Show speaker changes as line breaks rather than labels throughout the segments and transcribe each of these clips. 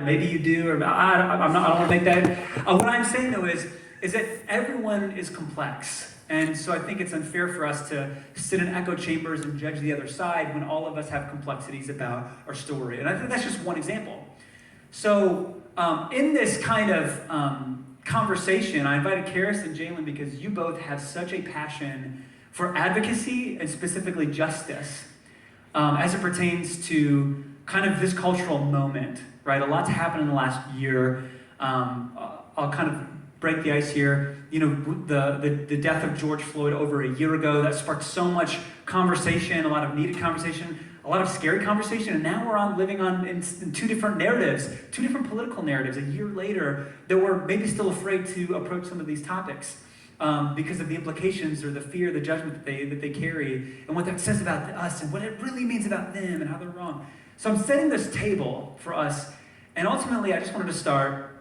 Maybe you do, or I'm not, I don't want to make that. What I'm saying though is that everyone is complex. And so I think it's unfair for us to sit in echo chambers and judge the other side when all of us have complexities about our story. And I think that's just one example. So in this kind of conversation, I invited Karis and Jalen because you both have such a passion for advocacy and specifically justice as it pertains to kind of this cultural moment, right? A lot's happened in the last year. I'll kind of break the ice here. You know, the death of George Floyd over a year ago, that sparked so much conversation, a lot of needed conversation, a lot of scary conversation, and now we're living in two different narratives, two different political narratives a year later that we're maybe still afraid to approach some of these topics because of the implications or the fear, the judgment that they carry, and what that says about us and what it really means about them and how they're wrong. So I'm setting this table for us, and ultimately I just wanted to start.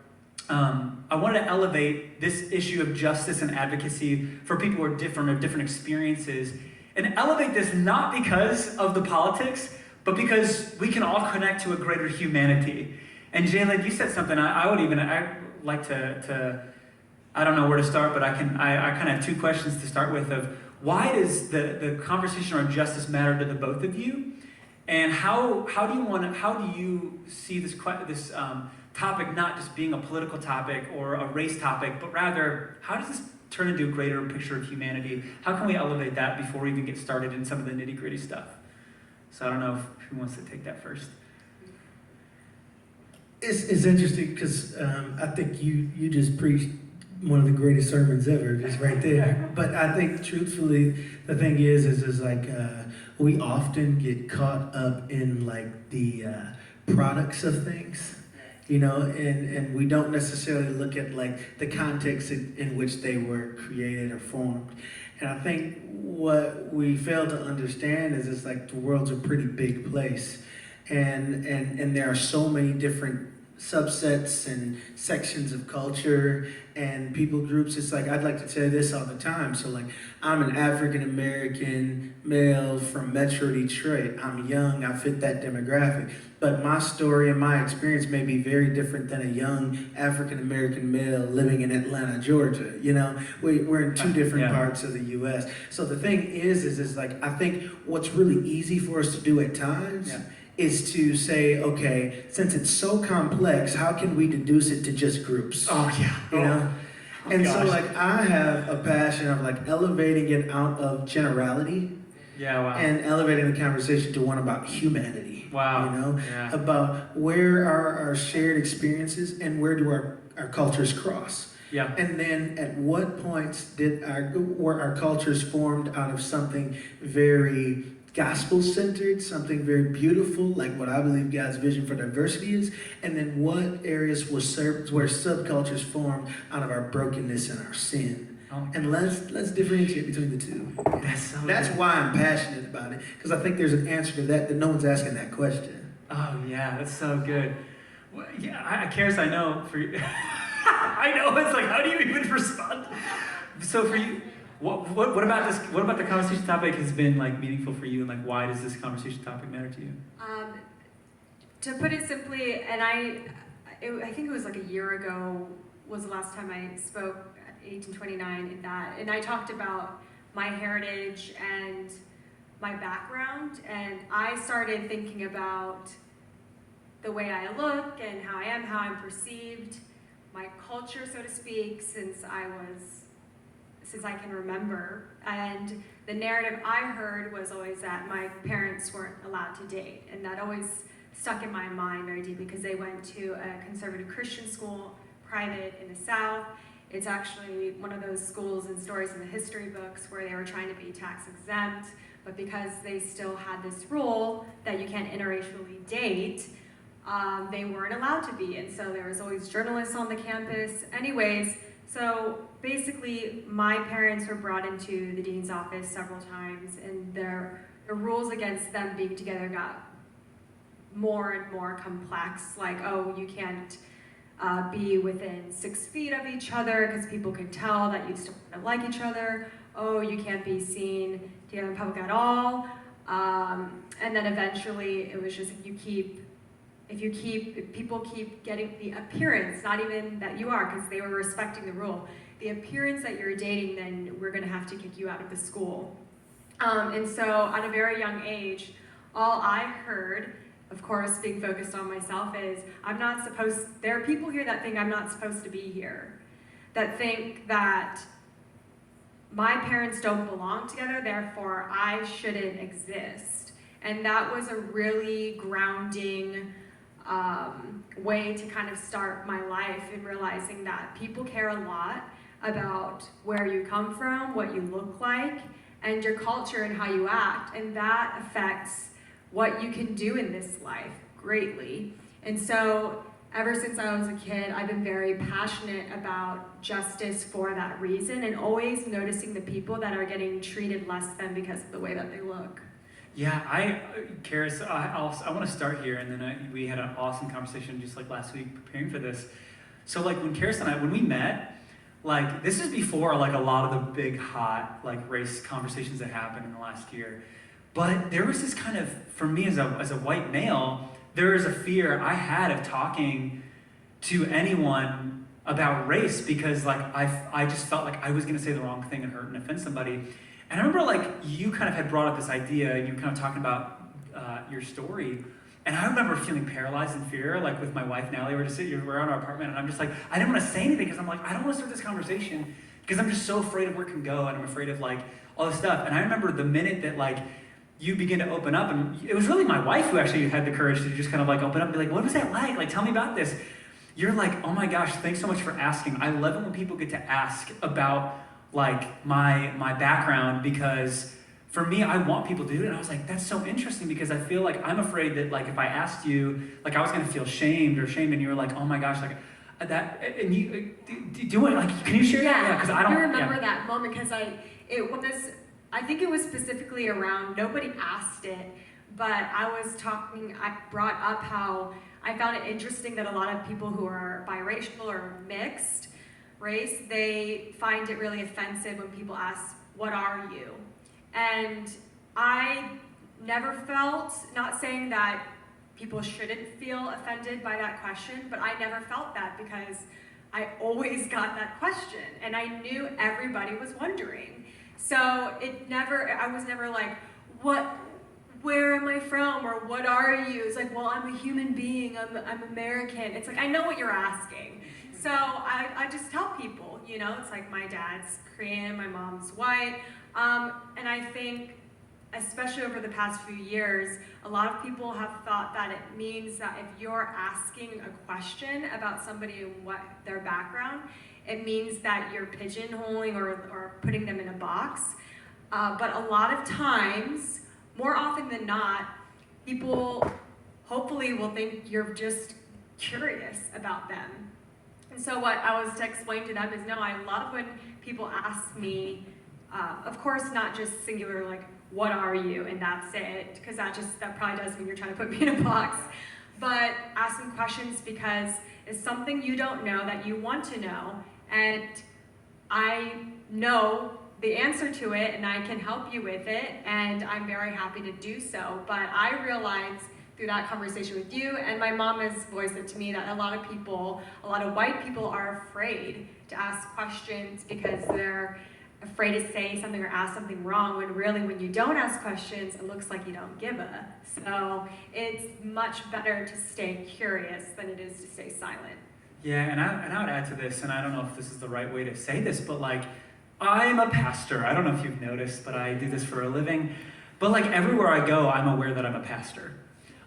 I wanted to elevate this issue of justice and advocacy for people who are different, or different experiences, and elevate this not because of the politics, but because we can all connect to a greater humanity. And Jalen, you said something I'd like to I don't know where to start, but I kind of have two questions to start with of why does the conversation around justice matter to the both of you? And how do you see this topic not just being a political topic or a race topic, but rather, how does this turn into a greater picture of humanity? How can we elevate that before we even get started in some of the nitty-gritty stuff? So I don't know who wants to take that first.
It's interesting because I think you just preached one of the greatest sermons ever, just right there. But I think truthfully, the thing is like we often get caught up in like the products of things. You know, and we don't necessarily look at like the context in which they were created or formed. And I think what we fail to understand is it's like the world's a pretty big place. And there are so many different subsets and sections of culture and people groups. It's like, I'd like to say this all the time. So like, I'm an African-American male from Metro Detroit. I'm young, I fit that demographic. But my story and my experience may be very different than a young African-American male living in Atlanta, Georgia. You know, we're in two different parts of the US. So the thing is like, I think what's really easy for us to do at times is to say, okay, since it's so complex, how can we deduce it to just groups?
Oh yeah.
You know? And
gosh.
so like I have a passion of like elevating it out of generality.
Yeah, wow.
And elevating the conversation to one about humanity.
Wow.
You know?
Yeah.
About where are our shared experiences and where do our cultures cross.
Yeah.
And then at what points were our cultures formed out of something very gospel-centered, something very beautiful, like what I believe God's vision for diversity is, and then what areas were where subcultures formed out of our brokenness and our sin.
Oh.
And let's differentiate between the two. That's why I'm passionate about it, because I think there's an answer to that no one's asking that question.
Oh yeah, that's so good. Well, yeah, Karis, I know for you. I know, it's like, how do you even respond? So for you, what about this? What about the conversation topic has been like meaningful for you, and like why does this conversation topic matter to you?
To put it simply, and I think it was like a year ago was the last time I spoke at 1829 in that, and I talked about my heritage and my background, and I started thinking about the way I look and how I am, how I'm perceived, my culture, so to speak, since I can remember. And the narrative I heard was always that my parents weren't allowed to date. And that always stuck in my mind very deep because they went to a conservative Christian school, private in the South. It's actually one of those schools and stories in the history books where they were trying to be tax exempt, but because they still had this rule that you can't interracially date, they weren't allowed to be. And so there was always journalists on the campus. Anyways, so basically, my parents were brought into the dean's office several times, and the rules against them being together got more and more complex. Like, oh, you can't be within 6 feet of each other because people could tell that you still don't like each other. Oh, you can't be seen together in public at all. And then eventually, it was just you keep if people keep getting the appearance, not even that you are, because they were respecting the rule, the appearance that you're dating, then we're gonna have to kick you out of the school. And so at a very young age, all I heard, of course, being focused on myself, is there are people here that think I'm not supposed to be here, that think that my parents don't belong together, therefore I shouldn't exist. And that was a really grounding way to kind of start my life in realizing that people care a lot about where you come from, what you look like, and your culture and how you act, and that affects what you can do in this life greatly. And so ever since I was a kid, I've been very passionate about justice for that reason, and always noticing the people that are getting treated less than because of the way that they look.
Yeah, Karis, I want to start here, and then we had an awesome conversation just like last week preparing for this. So like when Karis and I, when we met, like this is before like a lot of the big hot like race conversations that happened in the last year. But there was this kind of, for me as a white male, there is a fear I had of talking to anyone about race because like I just felt like I was going to say the wrong thing and hurt and offend somebody. And I remember like you kind of had brought up this idea and you were kind of talking about your story. And I remember feeling paralyzed in fear, like with my wife, Natalie, we're in our apartment and I'm just like, I didn't want to say anything because I'm like, I don't want to start this conversation because I'm just so afraid of where it can go and I'm afraid of like all this stuff. And I remember the minute that like you begin to open up, and it was really my wife who actually had the courage to just kind of like open up and be like, what was that like? Like, tell me about this. You're like, oh my gosh, thanks so much for asking. I love it when people get to ask about like my background because for me, I want people to do it. And I was like, that's so interesting because I feel like I'm afraid that like if I asked you, like I was gonna feel shamed, and you were like, oh my gosh, like that, and you do it, like, can you share that? Yeah, because I don't
remember that moment because I think it was specifically around, nobody asked it, but I brought up how I found it interesting that a lot of people who are biracial or mixed race, they find it really offensive when people ask, what are you? And I never felt, not saying that people shouldn't feel offended by that question, but I never felt that because I always got that question and I knew everybody was wondering. So I was never like, where am I from? Or what are you? It's like, well, I'm a human being, I'm American. It's like, I know what you're asking. So I just tell people, it's like my dad's Korean, my mom's white. And I think, especially over the past few years, a lot of people have thought that it means that if you're asking a question about somebody and what their background, it means that you're pigeonholing or putting them in a box. But a lot of times, more often than not, people hopefully will think you're just curious about them. And so what I was to explain to them is, no, I love when people ask me, of course not just singular, like, what are you, and that's it, because that probably does mean you're trying to put me in a box. But asking questions because it's something you don't know that you want to know, and I know the answer to it and I can help you with it, and I'm very happy to do so. But I realized through that conversation with you, and my mom has voiced it to me, that a lot of white people are afraid to ask questions because they're afraid to say something or ask something wrong, when really when you don't ask questions, it looks like you don't give a. So it's much better to stay curious than it is to stay silent.
Yeah, and I would add to this, and I don't know if this is the right way to say this, but like, I'm a pastor. I don't know if you've noticed, but I do this for a living. But like everywhere I go, I'm aware that I'm a pastor.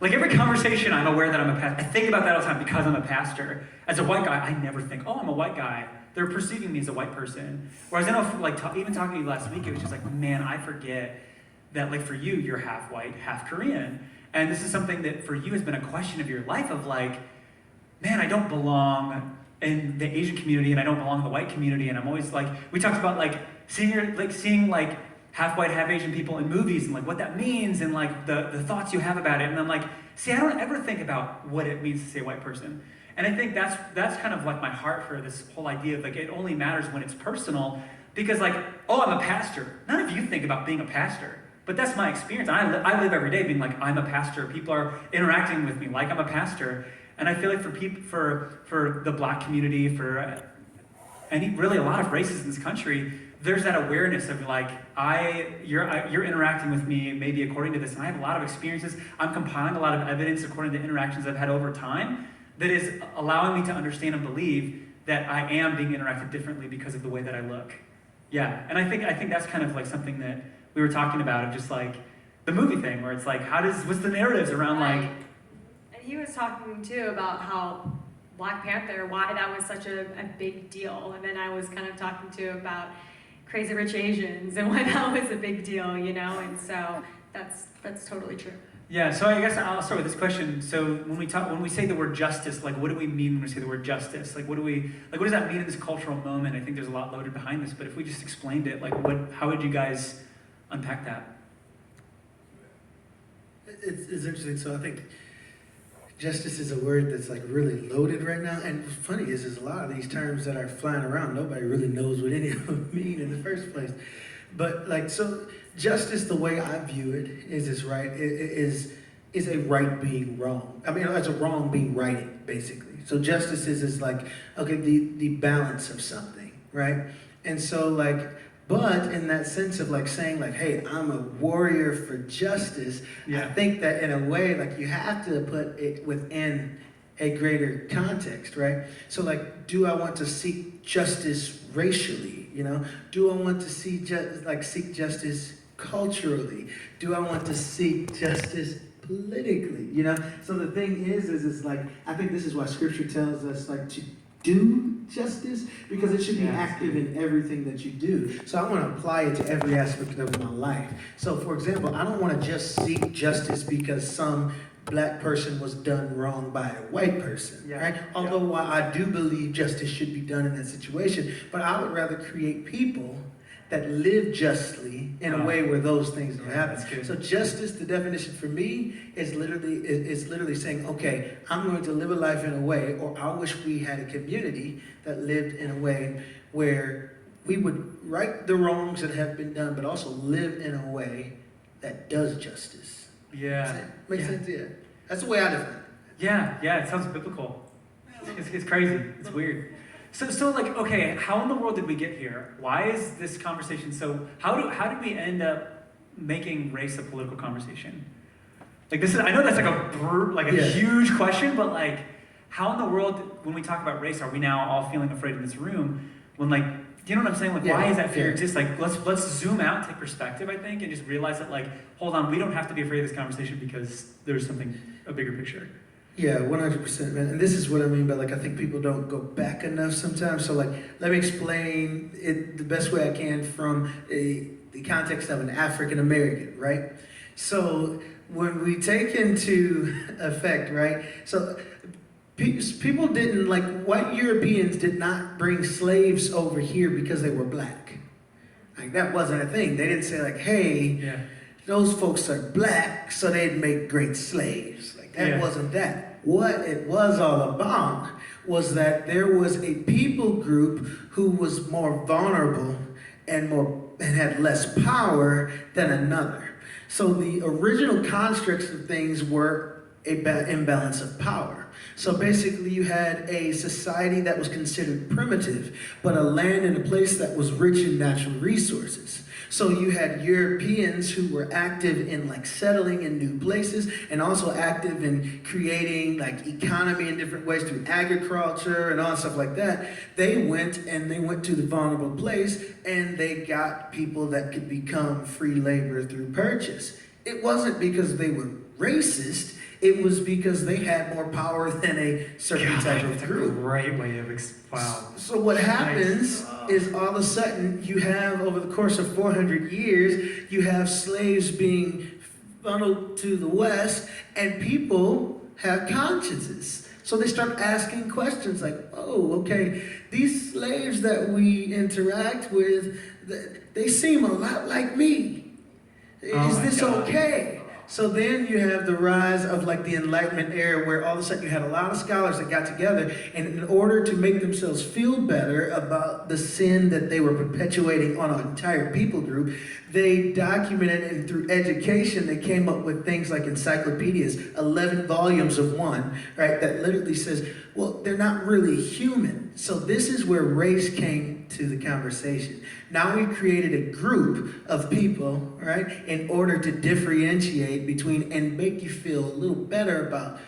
Like every conversation, I'm aware that I'm a pastor. I think about that all the time because I'm a pastor. As a white guy, I never think, oh, I'm a white guy. They're perceiving me as a white person. Whereas I know, like even talking to you last week, it was just like, man, I forget that like for you, you're half white, half Korean. And this is something that for you has been a question of your life of like, man, I don't belong in the Asian community and I don't belong in the white community. And I'm always like, we talked about like seeing half white, half Asian people in movies and like what that means and like the thoughts you have about it. And I'm like, see, I don't ever think about what it means to say a white person. And I think that's kind of like my heart for this whole idea of like, it only matters when it's personal, because like, oh, I'm a pastor. None of you think about being a pastor. But that's my experience. I live every day being like, I'm a pastor. People are interacting with me like I'm a pastor. And I feel like for people, for the Black community, for really a lot of races in this country, there's that awareness of like, you're interacting with me maybe according to this, and I have a lot of experiences. I'm compiling a lot of evidence according to interactions I've had over time that is allowing me to understand and believe that I am being interacted differently because of the way that I look. Yeah, and I think that's kind of like something that we were talking about, of just like the movie thing, where it's like, what's the narratives around like.
And he was talking too about how Black Panther, why that was such a big deal, and then I was kind of talking to about Crazy Rich Asians and why that was a big deal, you know, and so that's totally true.
Yeah, so I guess I'll start with this question. So when we say the word justice, like what do we mean when we say the word justice? Like what does that mean in this cultural moment? I think there's a lot loaded behind this, but if we just explained it, like how would you guys unpack that?
It's interesting. So I think justice is a word that's like really loaded right now. And what's funny is a lot of these terms that are flying around, nobody really knows what any of them mean in the first place. But like, so justice, the way I view it is right, is a right being wrong. I mean, it's a wrong being righted, basically. So justice is like, okay, the balance of something, right? And so like, but in that sense of like saying like, hey, I'm a warrior for justice,
Yeah.
I think that in a way, like you have to put it within a greater context, right? So like, do I want to seek justice racially? You know, do I want to seek justice culturally? Do I want to seek justice politically? You know, so the thing is like, I think this is why Scripture tells us like to do justice, because it should be active in everything that you do. So I want to apply it to every aspect of my life. So for example, I don't want to just seek justice because some Black person was done wrong by a white person, right? Although while I do believe justice should be done in that situation, but I would rather create people that live justly in a way where those things don't happen. So justice, the definition for me is literally saying, okay, I'm going to live a life in a way, or I wish we had a community that lived in a way where we would right the wrongs that have been done, but also live in a way that does justice.
Yeah.
Makes sense? Yeah. That's the way I define it.
Yeah, it sounds biblical. It's crazy. It's weird. So like, okay, how in the world did we get here? Why is this conversation so? How did we end up making race a political conversation? Like this is, I know that's like a huge question, but like, how in the world, when we talk about race, are we now all feeling afraid in this room? When like, do you know what I'm saying? Like, why is that fear exist? Like, let's zoom out, take perspective, I think, and just realize that like, hold on, we don't have to be afraid of this conversation because there's a bigger picture.
Yeah, 100%, man. And this is what I mean by like, I think people don't go back enough sometimes. So like, let me explain it the best way I can from the context of an African American, right? So when we take into effect, right? So people didn't, like, white Europeans did not bring slaves over here because they were Black. Like, that wasn't a thing. They didn't say like, hey, those folks are Black, so they'd make great slaves. Like, that wasn't that. What it was all about was that there was a people group who was more vulnerable and had less power than another. So the original constructs of things were an imbalance of power. So basically you had a society that was considered primitive, but a land and a place that was rich in natural resources. So you had Europeans who were active in like settling in new places and also active in creating like economy in different ways through agriculture and all stuff like that. They went to the vulnerable place and they got people that could become free labor through purchase. It wasn't because they were racist. It was because they had more power than a certain type of group.
A great way of wow.
So what happens is all of a sudden you have, over the course of 400 years, you have slaves being funneled to the West, and people have consciences. So they start asking questions like, oh, okay, these slaves that we interact with, they seem a lot like me. Is this okay? So then you have the rise of like the Enlightenment era, where all of a sudden you had a lot of scholars that got together, and in order to make themselves feel better about the sin that they were perpetuating on an entire people group, they documented, and through education they came up with things like encyclopedias, 11 volumes of one, right, that literally says, well, they're not really human. So this is where race came to the conversation. Now we've created a group of people, right, in order to differentiate between and make you feel a little better about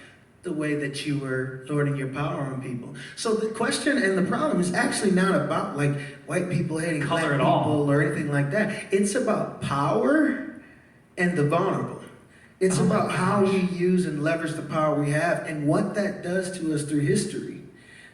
the way that you were lording your power on people. So the question and the problem is actually not about like white people hating
Color
black
at all.
people or anything like that. It's about power and the vulnerable. It's
Oh my
about how
gosh.
we use and leverage the power we have and what that does to us through history.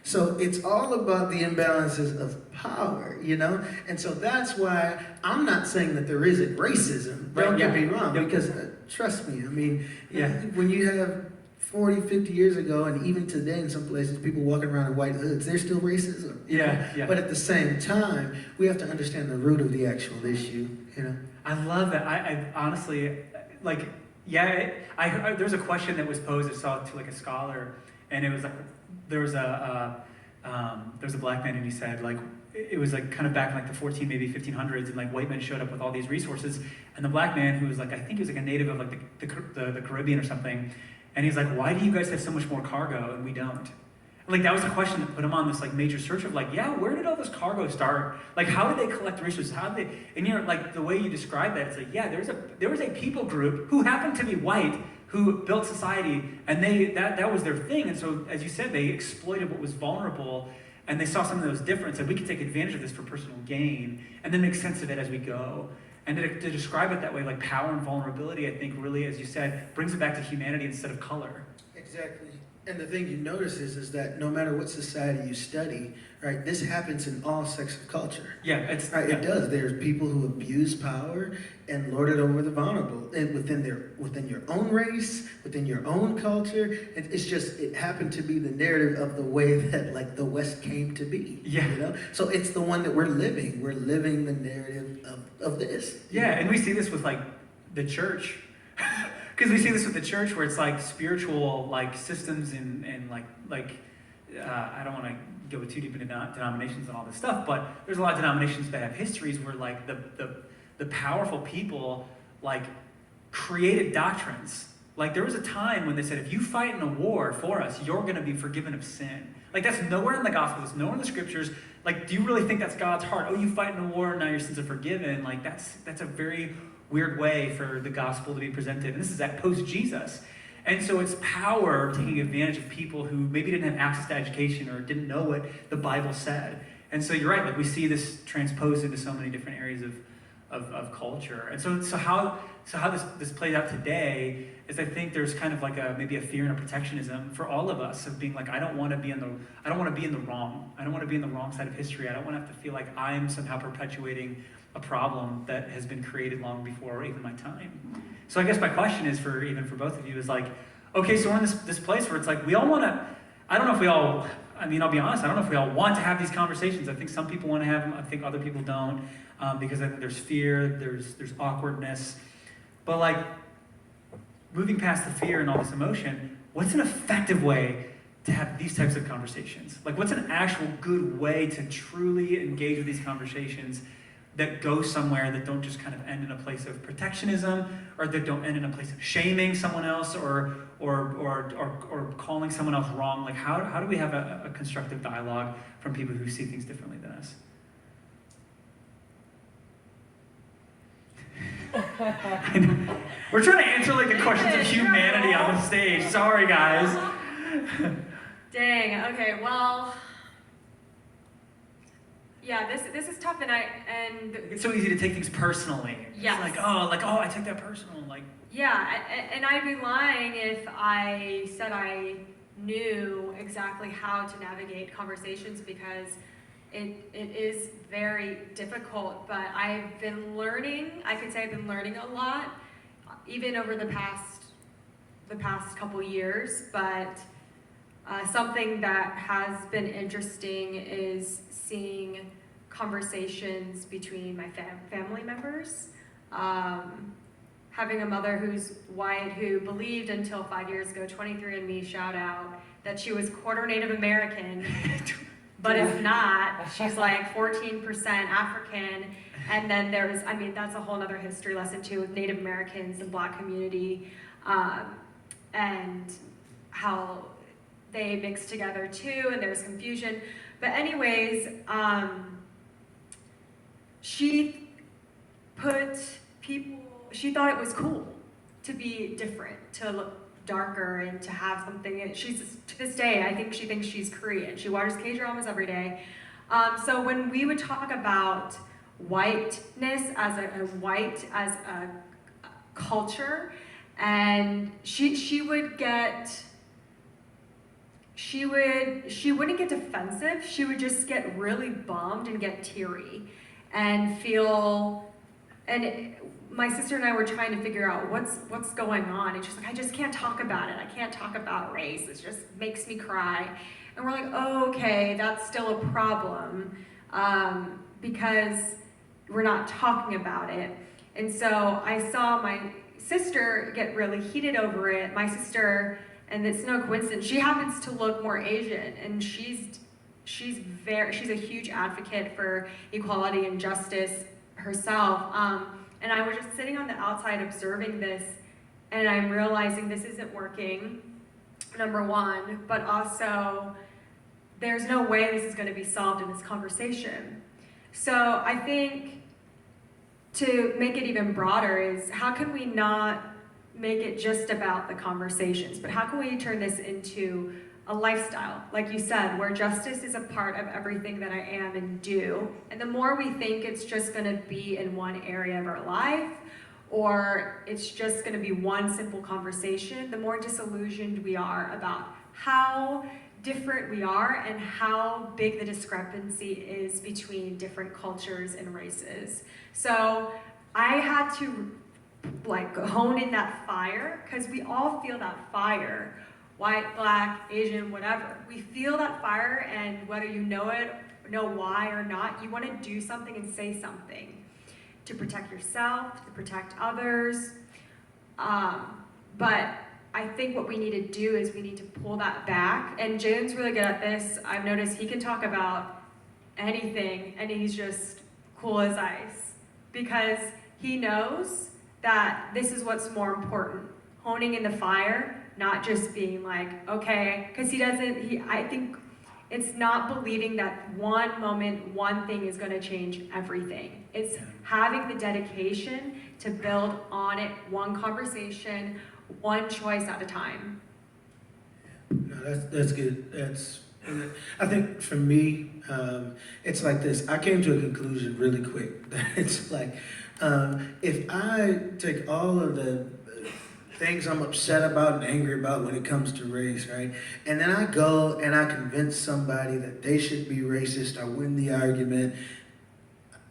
So it's all about the imbalances of power, you know? And so that's why I'm not saying that there isn't racism.
Right,
Don't get
yeah.
me wrong,
Yep.
because trust me, I mean,
Yeah.
when you have 40, 50 years ago, and even today in some places, people walking around in white hoods, there's still racism. you know?
Yeah.
But at the same time, we have to understand the root of the actual issue, you know?
I love that. I honestly, like, yeah, there was a question that was posed, I saw to like a scholar, and it was like, there was a black man, and he said, like, it was like kind of back in like the 14, maybe 1500s, and like white men showed up with all these resources, and the black man, who was like, I think he was like a native of like the Caribbean or something, and he's like, why do you guys have so much more cargo and we don't? Like, that was the question that put him on this like major search of like, yeah, where did all this cargo start? Like, how did they collect resources? How did they, and you know, like the way you describe that, it's like, yeah, there was a people group who happened to be white who built society, and that was their thing. And so, as you said, they exploited what was vulnerable, and they saw some of those differences, and we can take advantage of this for personal gain, and then make sense of it as we go. And to describe it that way, like power and vulnerability, I think really, as you said, brings it back to humanity instead of color.
Exactly. And the thing you notice is that no matter what society you study, right, this happens in all sects of culture.
Yeah, it's
Right,
yeah.
it does. There's people who abuse power and lord it over the vulnerable, and within your own race, within your own culture. It's just, it happened to be the narrative of the way that like the West came to be.
Yeah.
You know, so it's the one that we're living. We're living the narrative of this.
Yeah, and we see this with like the church. Because we see this with the church, where it's like spiritual like systems and I don't want to go too deep into denominations and all this stuff, but there's a lot of denominations that have histories where like the powerful people like created doctrines. Like there was a time when they said, if you fight in a war for us, you're going to be forgiven of sin. Like that's nowhere in the gospel, it's nowhere in the scriptures. Like, do you really think that's God's heart? Oh, you fight in a war, now your sins are forgiven. Like that's a very weird way for the gospel to be presented. And this is at post-Jesus. And so it's power taking advantage of people who maybe didn't have access to education or didn't know what the Bible said. And so you're right, like we see this transposed into so many different areas of culture. And so how this plays out today is I think there's kind of like maybe a fear and a protectionism for all of us of being like, I don't want to be in the wrong. I don't want to be in the wrong side of history. I don't want to have to feel like I'm somehow perpetuating a problem that has been created long before even my time. So I guess my question is for both of you is like, okay, so we're in this place where it's like we all want to, I'll be honest, I don't know if we all want to have these conversations. I think some people want to have them, I think other people don't, because I think there's fear, there's awkwardness. But like, moving past the fear and all this emotion, what's an effective way to have these types of conversations? Like, what's an actual good way to truly engage with these conversations that go somewhere, that don't just kind of end in a place of protectionism, or that don't end in a place of shaming someone else, or calling someone else wrong? Like, how do we have a constructive dialogue from people who see things differently than us? We're trying to answer like the questions of humanity on the stage. Sorry, guys.
Dang. Okay. Well. Yeah. This is tough, and
It's so easy to take things personally.
Yes.
It's like, oh, I take that personal. Like,
yeah, and I'd be lying if I said I knew exactly how to navigate conversations, because it is very difficult. But I've been learning. I could say I've been learning a lot, even over the past couple years. But something that has been interesting is seeing having a mother who's white, who believed until 5 years ago, 23andMe shout out, that she was quarter Native American, but if not, she's like 14% African. And then there's, I mean, that's a whole other history lesson too, with Native Americans and Black community, and how they mix together too, and there's confusion. But anyways, she thought it was cool to be different, to look darker and to have something. And she's, to this day, I think she thinks she's Korean. She watches K-dramas every day. So when we would talk about whiteness as as a culture, and she wouldn't get defensive. She would just get really bummed and get teary and feel, and my sister and I were trying to figure out what's going on. And she's like, I just can't talk about it. I can't talk about race. It just makes me cry. And we're like, oh, okay, that's still a problem, because we're not talking about it. And so I saw my sister get really heated over it. My sister, and it's no coincidence, she happens to look more Asian, and she's a huge advocate for equality and justice herself. And I was just sitting on the outside observing this, and I'm realizing this isn't working, number one, but also there's no way this is going to be solved in this conversation. So I think to make it even broader is, how can we not make it just about the conversations, but how can we turn this into a lifestyle, like you said, where justice is a part of everything that I am and do. And the more we think it's just gonna be in one area of our life, or it's just gonna be one simple conversation, the more disillusioned we are about how different we are and how big the discrepancy is between different cultures and races. So I had to like hone in that fire, because we all feel that fire. White, Black, Asian, whatever. We feel that fire, and whether you know it, know why or not, you want to do something and say something to protect yourself, to protect others. But I think what we need to do is we need to pull that back. And Jalen's really good at this. I've noticed he can talk about anything, and he's just cool as ice, because he knows that this is what's more important. Honing in the fire, not just being like, okay, because I think it's not believing that one moment, one thing is going to change everything. It's having the dedication to build on it, one conversation, one choice at a time.
No, that's good. I think for me, it's like this. I came to a conclusion really quick. It's like, if I take all of the things I'm upset about and angry about when it comes to race, right? And then I go and I convince somebody that they should be racist, I win the argument,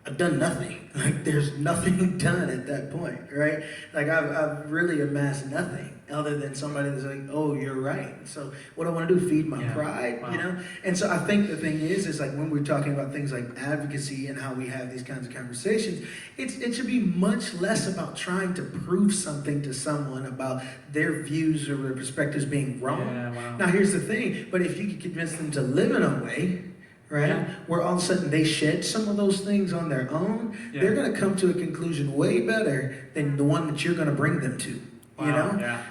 I've done nothing. Like, there's nothing done at that point, right? Like, I've really amassed nothing other than somebody that's like, oh, you're right. So what do I want to do? Feed my pride, you know? And so I think the thing is like when we're talking about things like advocacy and how we have these kinds of conversations, it should be much less about trying to prove something to someone about their views or their perspectives being wrong.
Yeah, wow.
Now, here's the thing, but if you could convince them to live in a way, right, where all of a sudden they shed some of those things on their own, they're going to come to a conclusion way better than the one that you're going to bring them to. You know?
Yeah.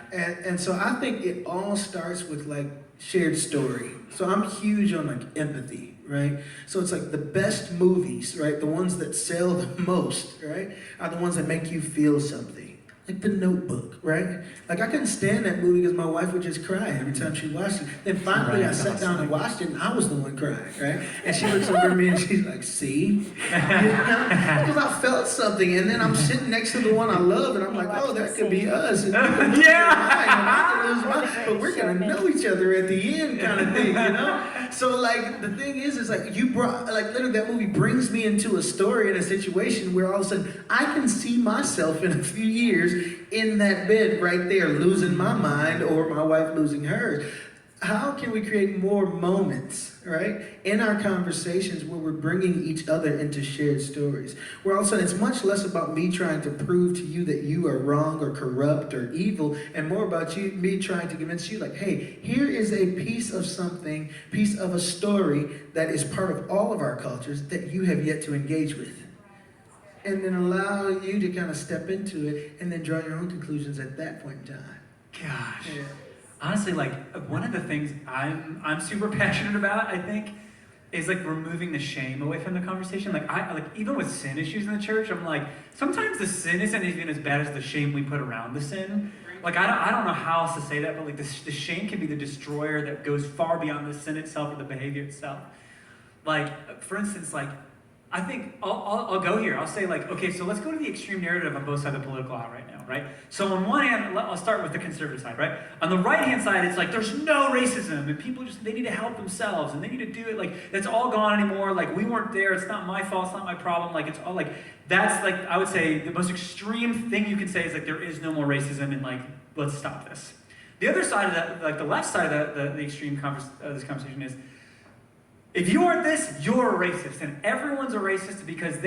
And so I think it all starts with like shared story. So I'm huge on like empathy, right? So it's like the best movies, right? The ones that sell the most, right? Are the ones that make you feel something. Like The Notebook, right? Like I couldn't stand that movie because my wife would just cry every time she watched it. Then finally I sat down and watched it and I was the one crying, right? And she looks over at me and she's like, see? You know? Because I felt something, and then I'm sitting next to the one I love and I'm like, oh, that could be us. And but we're going to know each other at the end kind of thing, you know? So like the thing is like you brought, like literally that movie brings me into a story in a situation where all of a sudden I can see myself in a few years in that bed right there, losing my mind or my wife losing hers. how can we create more moments, right, in our conversations where we're bringing each other into shared stories? Where all of a sudden it's much less about me trying to prove to you that you are wrong or corrupt or evil, and more about me trying to convince you, like, hey, here is a piece of something, piece of a story that is part of all of our cultures that you have yet to engage with. And then allow you to kind of step into it and then draw your own conclusions at that point in time.
Gosh.
Yeah.
Honestly, like one of the things I'm super passionate about, I think, is like removing the shame away from the conversation. Like even with sin issues in the church, I'm like, sometimes the sin isn't even as bad as the shame we put around the sin. Like I don't know how else to say that, but like the shame can be the destroyer that goes far beyond the sin itself or the behavior itself. Like for instance, like I think I'll go here. I'll say like, okay, so let's go to the extreme narrative on both sides of the political aisle right now, right? So on one hand, I'll start with the conservative side, right? On the right-hand side, it's like there's no racism, and people they need to help themselves, and they need to do it, like, that's all gone anymore, like, we weren't there, it's not my fault, it's not my problem, like, it's all, like, that's, like, I would say the most extreme thing you can say is, like, there is no more racism, and, like, let's stop this. The other side of that, like, the left side of the extreme this conversation is, if you aren't this, you're a racist, and everyone's a racist because if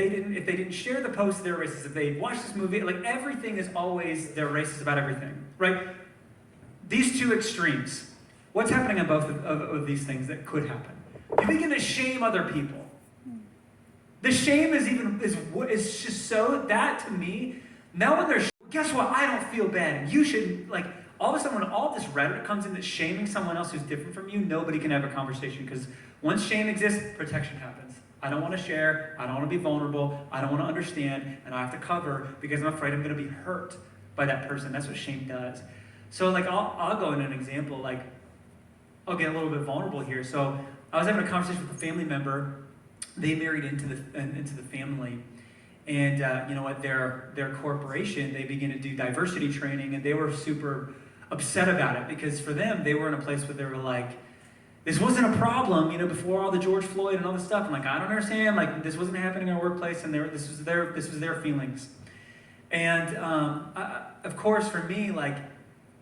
they didn't share the post, they're racist. If they watched this movie, like everything is always, they're racist about everything, right? These two extremes, what's happening on both of these things that could happen? You begin to shame other people. The shame is just so, that to me, now when they're, guess what, I don't feel bad, and you should, like, all of a sudden when all this rhetoric comes in that's shaming someone else who's different from you, nobody can have a conversation because once shame exists, protection happens. I don't want to share, I don't want to be vulnerable, I don't want to understand, and I have to cover because I'm afraid I'm going to be hurt by that person. That's what shame does. So like I'll go in an example, like I'll get a little bit vulnerable here. So I was having a conversation with a family member. They married into the family. And you know what, their corporation, they began to do diversity training, and they were super upset about it because for them, they were in a place where they were like, this wasn't a problem, you know, before all the George Floyd and all this stuff. I'm like, I don't understand, like, this wasn't happening in our workplace, and this was their feelings. And of course, for me, like,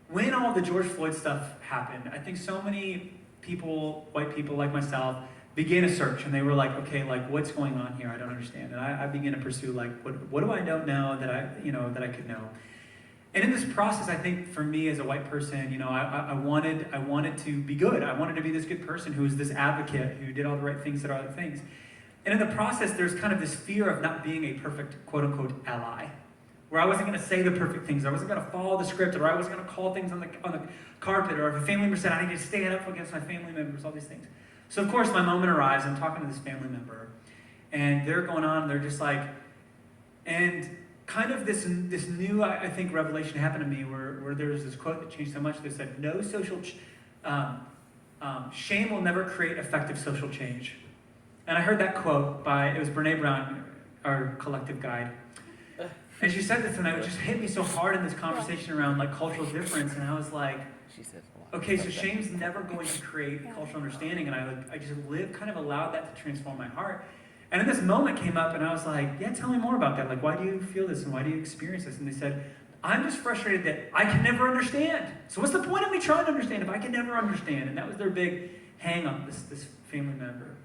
when all the George Floyd stuff happened, I think so many people, white people like myself, began a search, and they were like, okay, like, what's going on here? I don't understand. And I began to pursue, like, what do I don't know that I could know? And in this process, I think for me as a white person, you know, I wanted to be good. I wanted to be this good person who was this advocate, who did all the right things, did all the things. And in the process, there's kind of this fear of not being a perfect, quote unquote, ally, where I wasn't going to say the perfect things, I wasn't going to follow the script, or I wasn't going to call things on the carpet, or if a family member said I need to stand up against my family members, all these things. So of course, my moment arrives. I'm talking to this family member, and they're going on. And they're just like, and kind of this new, I think, revelation happened to me where there was this quote that changed so much. That said, "No social shame will never create effective social change." And I heard that quote it was Brene Brown, our collective guide. And she said this, and it just hit me so hard in this conversation around like cultural difference. And I was like, okay, so shame's never going to create cultural understanding. And I just allowed that to transform my heart. And then this moment came up, and I was like, yeah, tell me more about that. Like, why do you feel this, and why do you experience this? And they said, I'm just frustrated that I can never understand. So what's the point of me trying to understand if I can never understand? And that was their big hang-up, this family member.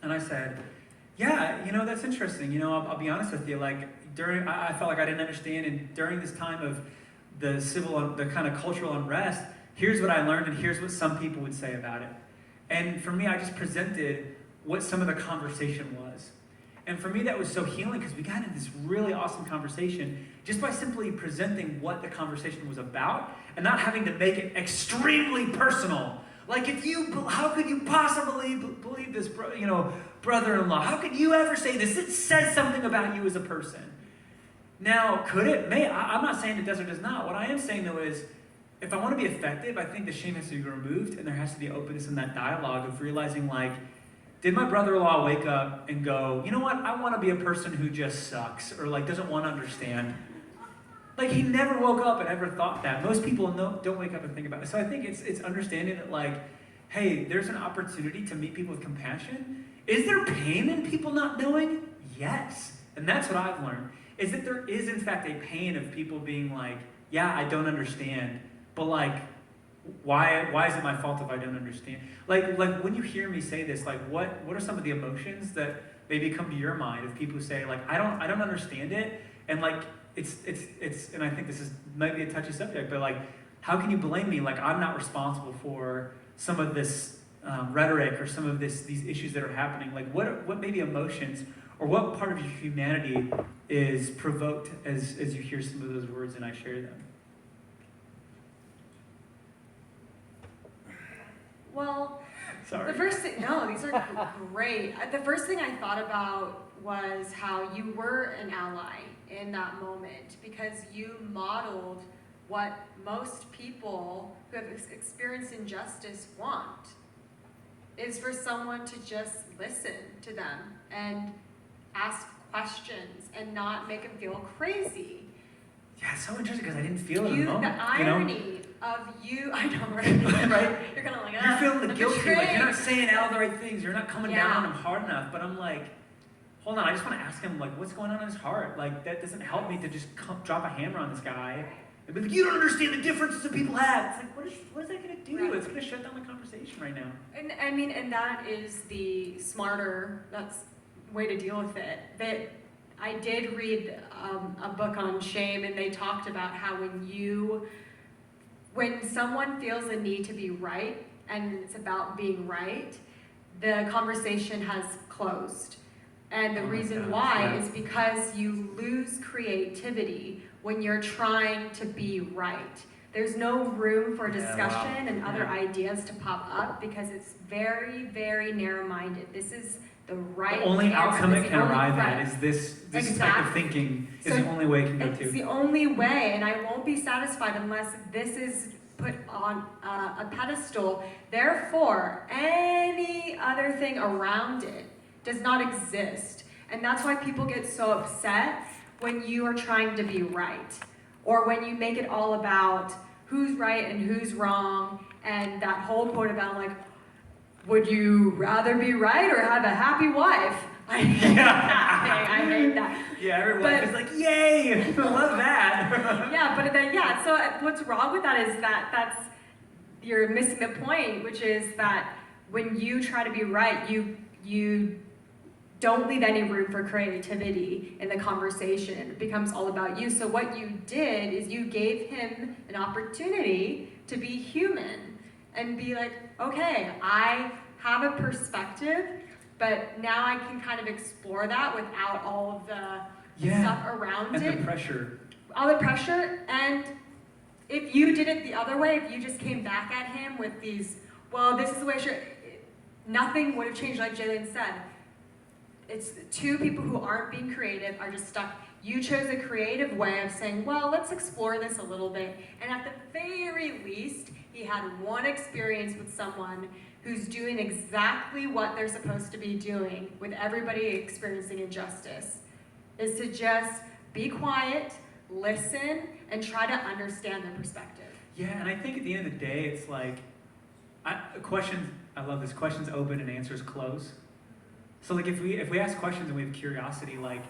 And I said, yeah, you know, that's interesting. You know, I'll be honest with you. Like, I felt like I didn't understand, and during this time of the kind of cultural unrest, here's what I learned, and here's what some people would say about it. And for me, I just presented what some of the conversation was. And for me, that was so healing because we got into this really awesome conversation just by simply presenting what the conversation was about and not having to make it extremely personal. Like, how could you possibly believe this, brother-in-law? How could you ever say this? It says something about you as a person. Now, could it? I'm not saying it does or does not. What I am saying, though, is if I want to be effective, I think the shame has to be removed, and there has to be openness in that dialogue of realizing, like, did my brother-in-law wake up and go, you know what, I want to be a person who just sucks, or, like, doesn't want to understand? Like, he never woke up and ever thought that. Most people don't wake up and think about it. So I think it's understanding that, like, hey, there's an opportunity to meet people with compassion. Is there pain in people not knowing? Yes. And that's what I've learned, is that there is, in fact, a pain of people being like, yeah, I don't understand, but, like, why is it my fault if I don't understand? Like when you hear me say this, like what are some of the emotions that maybe come to your mind of people who say like I don't understand it, and like it's and I think this is might be a touchy subject, but like how can you blame me? Like I'm not responsible for some of this rhetoric or some of these issues that are happening. Like what maybe emotions or what part of your humanity is provoked as you hear some of those words and I share them?
Well,
Sorry.
the first thing, no, these are great. The first thing I thought about was how you were an ally in that moment because you modeled what most people who have experienced injustice want, is for someone to just listen to them and ask questions and not make them feel crazy.
Yeah, it's so interesting because I didn't feel it in the
The
moment.
irony of you, I know, right?
Right?
You're kind of like,
You're feeling the guilt too, like you're not
betrayed.
saying all the right things, you're not coming down
Yeah.
on him hard enough, but I'm like, hold on, I just want to ask him like what's going on in his heart. Like that doesn't help me to just drop a hammer on this guy and be like, you don't understand the differences that people have. It's like, what is that gonna do?
Right.
It's gonna shut down the conversation right now.
And I mean, and that is the smarter, that's way to deal with it. That I did read a book on shame, and they talked about how when someone feels a need to be right, and it's about being right, the conversation has closed. And the
Oh my
reason
gosh,
why
yeah.
is because you lose creativity when you're trying to be right. There's no room for
Yeah,
discussion
wow.
and other
Yeah.
ideas to pop up because it's very, very narrow-minded. This is the right
The only
answer.
outcome
This
it
is
can
the only
arrive
right.
at is this type of
Exactly.
thinking is
So
the only way it can go
It's
to.
the only way, and I won't be satisfied unless this is put on a pedestal. Therefore, any other thing around it does not exist. And that's why people get so upset when you are trying to be right, or when you make it all about who's right and who's wrong, and that whole quote about like, would you rather be right or have a happy wife? I hate that thing. I hate that.
Yeah, everyone
But-
is like, yay! I love that.
Yeah, but then, yeah, so what's wrong with that is that you're missing the point, which is that when you try to be right, you don't leave any room for creativity in the conversation. It becomes all about you. So what you did is you gave him an opportunity to be human and be like, okay, I have a perspective, but now I can kind of explore that without all of the stuff around
And
it.
the pressure.
All the pressure, and if you did it the other way, if you just came back at him with these, well, this is the way I should, nothing would have changed, like Jalen said. It's two people who aren't being creative are just stuck. You chose a creative way of saying, well, let's explore this a little bit. And at the very least, he had one experience with someone who's doing exactly what they're supposed to be doing with everybody experiencing injustice, is to just be quiet, listen, and try to understand their perspective.
Yeah, and I think at the end of the day, it's like, questions, I love this, questions open and answers close. So like if we ask questions and we have curiosity, like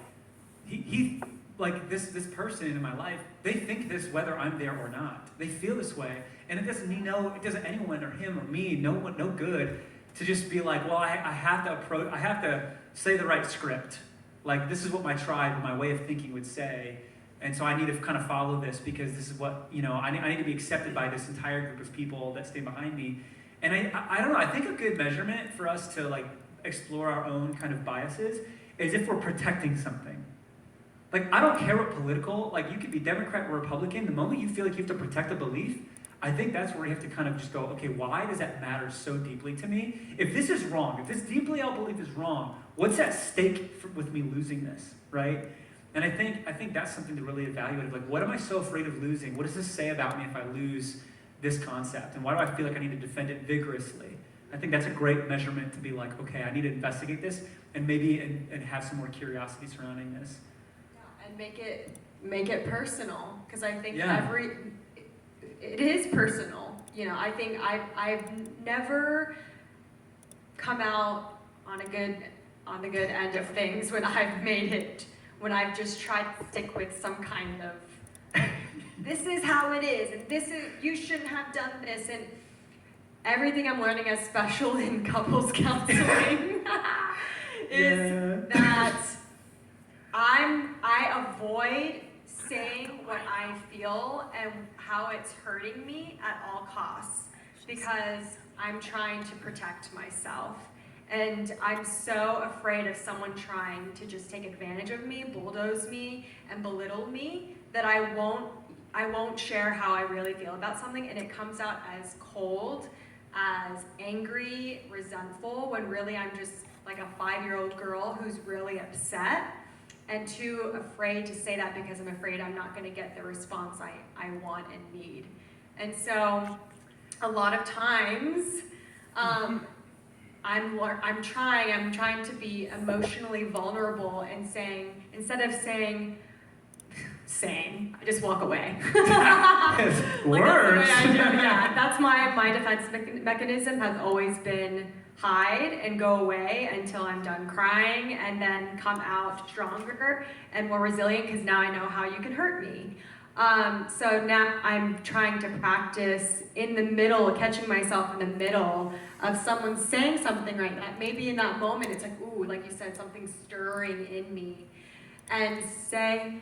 he like this person in my life, they think this whether I'm there or not. They feel this way, and it doesn't anyone or him or me, no good to just be like, well, I have to say the right script. Like this is what my tribe, my way of thinking would say, and so I need to kind of follow this because this is what I need to be accepted by this entire group of people that stay behind me. And I don't know. I think a good measurement for us to like explore our own kind of biases is if we're protecting something. Like, I don't care what political, like, you could be Democrat or Republican, the moment you feel like you have to protect a belief, I think that's where you have to kind of just go, okay, why does that matter so deeply to me? If this is wrong, if this deeply held belief is wrong, what's at stake with me losing this, right? And I think that's something to really evaluate, like, what am I so afraid of losing? What does this say about me if I lose this concept? And why do I feel like I need to defend it vigorously? I think that's a great measurement to be like, okay, I need to investigate this and maybe and have some more curiosity surrounding this.
Yeah, and make it personal, because I think
Yeah.
it is personal. You know, I think I've never come out on the good end of things when I've just tried to stick with some kind of this is how it is, and this is, you shouldn't have done this, and everything I'm learning as special in couples counseling is that I avoid saying what I feel and how it's hurting me at all costs because I'm trying to protect myself. And I'm so afraid of someone trying to just take advantage of me, bulldoze me, and belittle me that I won't share how I really feel about something, and it comes out as cold, as angry, resentful, when really I'm just like a 5-year-old girl who's really upset and too afraid to say that because I'm afraid I'm not going to get the response I want and need. And so a lot of times I'm trying to be emotionally vulnerable and saying, instead of saying, I just walk away.
Worse.
That's my defense mechanism has always been hide and go away until I'm done crying and then come out stronger and more resilient because now I know how you can hurt me. So now I'm trying to practice in the middle, catching myself in the middle of someone saying something like that. Maybe in that moment it's like, ooh, like you said, something stirring in me. And say,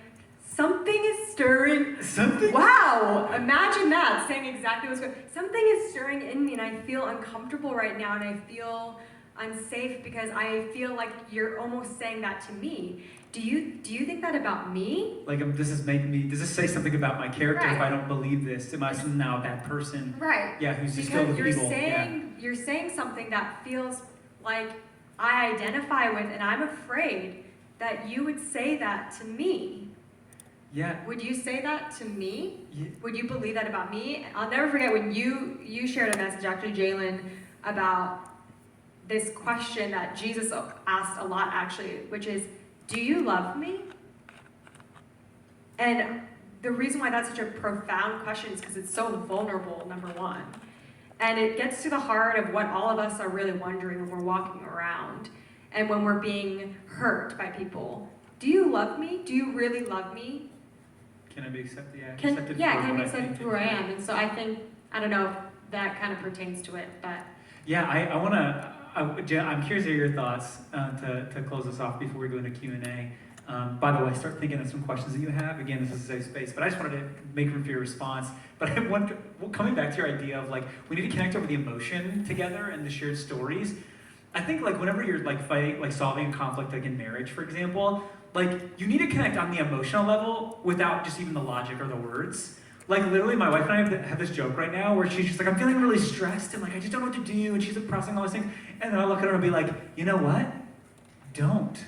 something is stirring.
Something?
Wow, imagine that, saying exactly what's going on. Something is stirring in me and I feel uncomfortable right now and I feel unsafe because I feel like you're almost saying that to me. Do you think that about me?
Like, does this say something about my character if
Right.
I don't believe this? Am I now a bad person?
Right.
Yeah, who's just
Because
filled with evil.
you're saying something that feels like I identify with, and I'm afraid that you would say that to me.
Yeah.
Would you say that to me?
Yeah.
Would you believe that about me? I'll never forget when you shared a message, actually, Jalen, about this question that Jesus asked a lot, actually, which is, do you love me? And the reason why that's such a profound question is because it's so vulnerable, number one. And it gets to the heart of what all of us are really wondering when we're walking around and when we're being hurt by people. Do you love me? Do you really love me?
Can I be accepted? Yeah.
Can
accepted
I
for
be
what
accepted
think
for who I am? And so I think, I don't know if that kind of pertains to it, but
Yeah, I'm curious to hear your thoughts to close us off before we go into Q&A. By the way, start thinking of some questions that you have. Again, this is a safe space, but I just wanted to make room for your response. But I wonder, coming back to your idea of like, we need to connect over the emotion together and the shared stories. I think like whenever you're like fighting, like solving a conflict, like in marriage, for example, like you need to connect on the emotional level without just even the logic or the words. Like literally, my wife and I have this joke right now where she's just like, I'm feeling really stressed and like I just don't know what to do, and she's like processing all these things, and then I look at her and be like, you know what? Don't.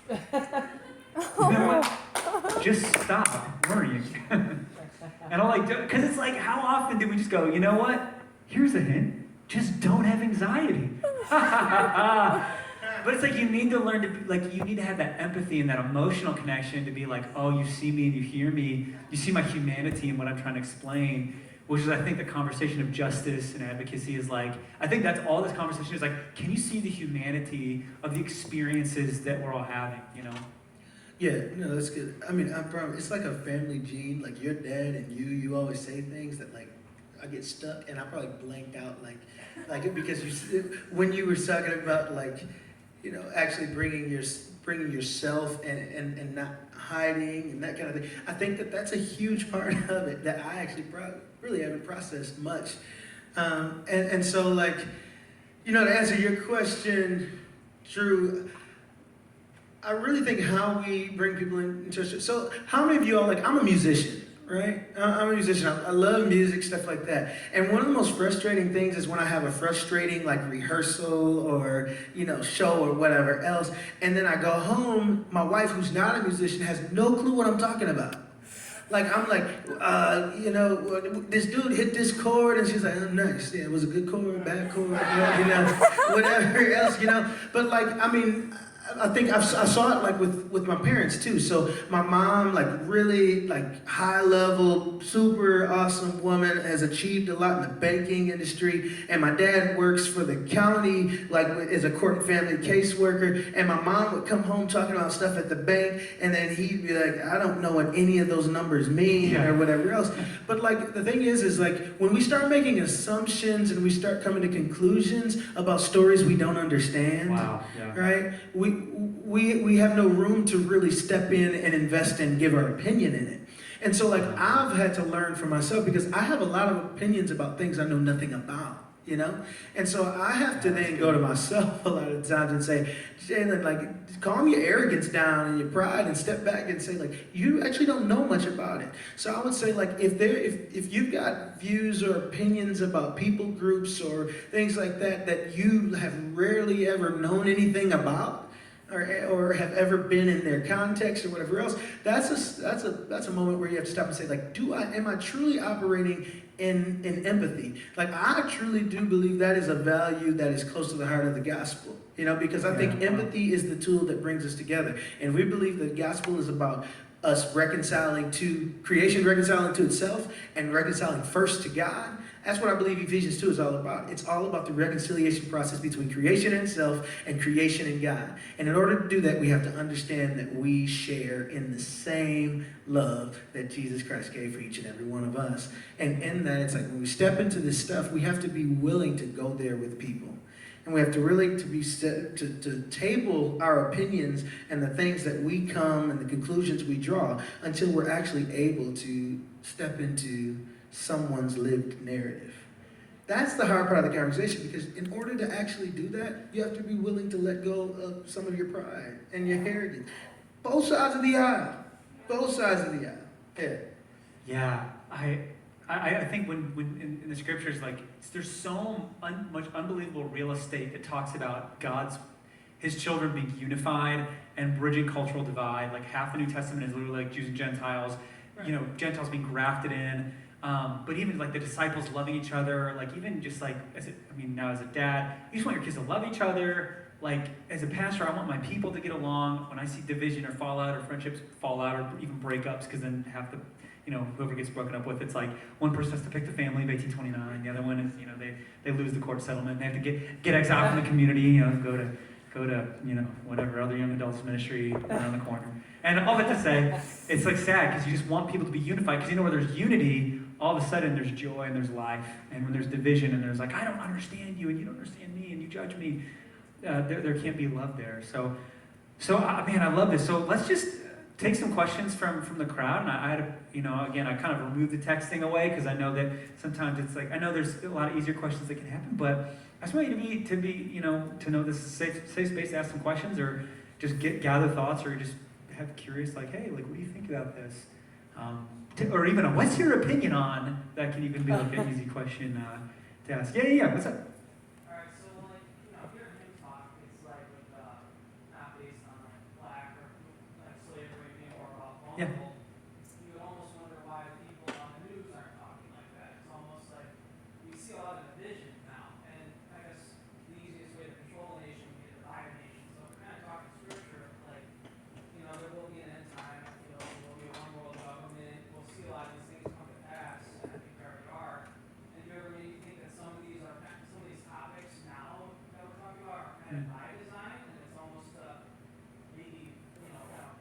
You know what? Just stop worrying. And I'm like, because it's like, how often do we just go, you know what? Here's a hint. Just don't have anxiety. But it's like you need to learn to be, like, you need to have that empathy and that emotional connection to be like, oh, you see me and you hear me. You see my humanity and what I'm trying to explain, which is, I think, the conversation of justice and advocacy is like, I think that's all this conversation is like, can you see the humanity of the experiences that we're all having, you know?
Yeah, no, that's good. I mean, I promise, it's like a family gene. Like your dad and you always say things that like, I get stuck and I probably blanked out like because when you were talking about like, you know, actually bringing yourself and not hiding and that kind of thing. I think that's a huge part of it that I actually really haven't processed much. And so like, you know, to answer your question, Drew, I really think how we bring people into it. So how many of you all, like, I'm a musician, right? I'm a musician. I love music, stuff like that. And one of the most frustrating things is when I have a frustrating, like, rehearsal or, you know, show or whatever else. And then I go home, my wife, who's not a musician, has no clue what I'm talking about. Like, I'm like, you know, this dude hit this chord, and she's like, oh, nice. Yeah, it was a good chord, bad chord, you know, whatever else, you know. But, like, I mean, I think I saw it like with my parents too. So my mom, like really like high level, super awesome woman, has achieved a lot in the banking industry. And my dad works for the county, like as a court and family caseworker. And my mom would come home talking about stuff at the bank, and then he'd be like, I don't know what any of those numbers mean or whatever else. But like the thing is like when we start making assumptions and we start coming to conclusions about stories we don't understand.
Wow. Yeah.
Right? We have no room to really step in and invest and give our opinion in it. And so like I've had to learn for myself because I have a lot of opinions about things I know nothing about, you know? And so I have to then go to myself a lot of times and say, Jalen, like calm your arrogance down and your pride and step back and say like, you actually don't know much about it. So I would say like if you've got views or opinions about people groups or things like that you have rarely ever known anything about, or have ever been in their context or whatever else, that's a moment where you have to stop and say like, am I truly operating in empathy? Like I truly do believe that is a value that is close to the heart of the gospel, you know, because I think empathy is the tool that brings us together, and we believe the gospel is about us reconciling to creation, reconciling to itself, and reconciling first to God. That's what I believe Ephesians 2 is all about. It's all about the reconciliation process between creation and itself and creation and God. And in order to do that, we have to understand that we share in the same love that Jesus Christ gave for each and every one of us. And in that, it's like when we step into this stuff, we have to be willing to go there with people. And we have to really to table our opinions and the things that we come and the conclusions we draw until we're actually able to step into someone's lived narrative. That's the hard part of the conversation, because in order to actually do that, you have to be willing to let go of some of your pride and your arrogance. Both sides of the aisle. Both sides of the aisle.
Yeah. I think when in the scriptures, like there's so much unbelievable real estate that talks about his children being unified and bridging cultural divide. Like half the New Testament is literally like Jews and Gentiles, you know, Gentiles being grafted in. But even like the disciples loving each other, like even just like, now as a dad, you just want your kids to love each other. Like as a pastor, I want my people to get along. When I see division or fallout or friendships fall out or even breakups, because then half the, whoever gets broken up with, it's like one person has to pick the family of 1829, the other one is, they lose the court settlement, they have to get exiled from the community, go to whatever other young adults ministry around the corner. And all that to say, it's like sad because you just want people to be unified, because where there's unity, all of a sudden there's joy and there's life. And when there's division and there's like, I don't understand you and you don't understand me and you judge me, there can't be love there. So I love this. So let's just take some questions from the crowd. And I had again, I kind of removed the texting away because I know that sometimes it's like, I know there's a lot of easier questions that can happen, but I just want you to know this is a safe space to ask some questions, or just gather thoughts, or just have curious, like, hey, like, what do you think about this? Or even what's your opinion on? That can even be like an easy question to ask. Yeah. What's up?
Alright, so like, hearing him talk, it's like with, not based on like black or like slavery being more about vulnerable. You would almost wonder why people on the news aren't talking like that. It's almost like we see a lot of division now, and I guess the easiest way to control a nation would be to divide a nation. So if we're kind of talking scripture, like, there will be an end time, there will be a one world government, we'll see a lot of these things come to pass, and I think we already are. And do you ever maybe think that some of these topics now that we're talking about are kind of by design, and it's almost maybe, kind of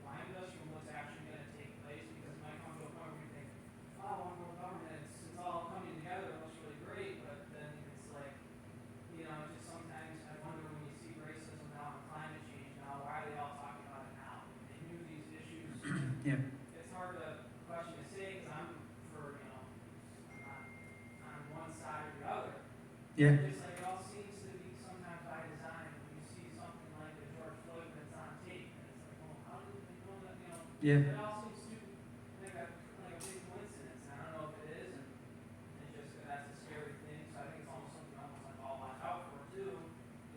blind us from what's actually going to take place, because it might come to a point where we think, oh, one world government, it's all coming together, it looks really great, but then it's like, just sometimes I wonder when you see racism now and climate change now, why are they all talking about it now? They knew these issues.
Yeah.
It's hard question to say, because I'm not on one side or the other.
Yeah.
It's like it all seems to be sometimes by design. When you see something like the George Floyd that's on tape, and it's like, well, how did they know that?
Yeah.
It all seems to like a big coincidence. And I don't know if it is, and it's just that's a scary thing. So I think it's almost something almost like all watch out for too.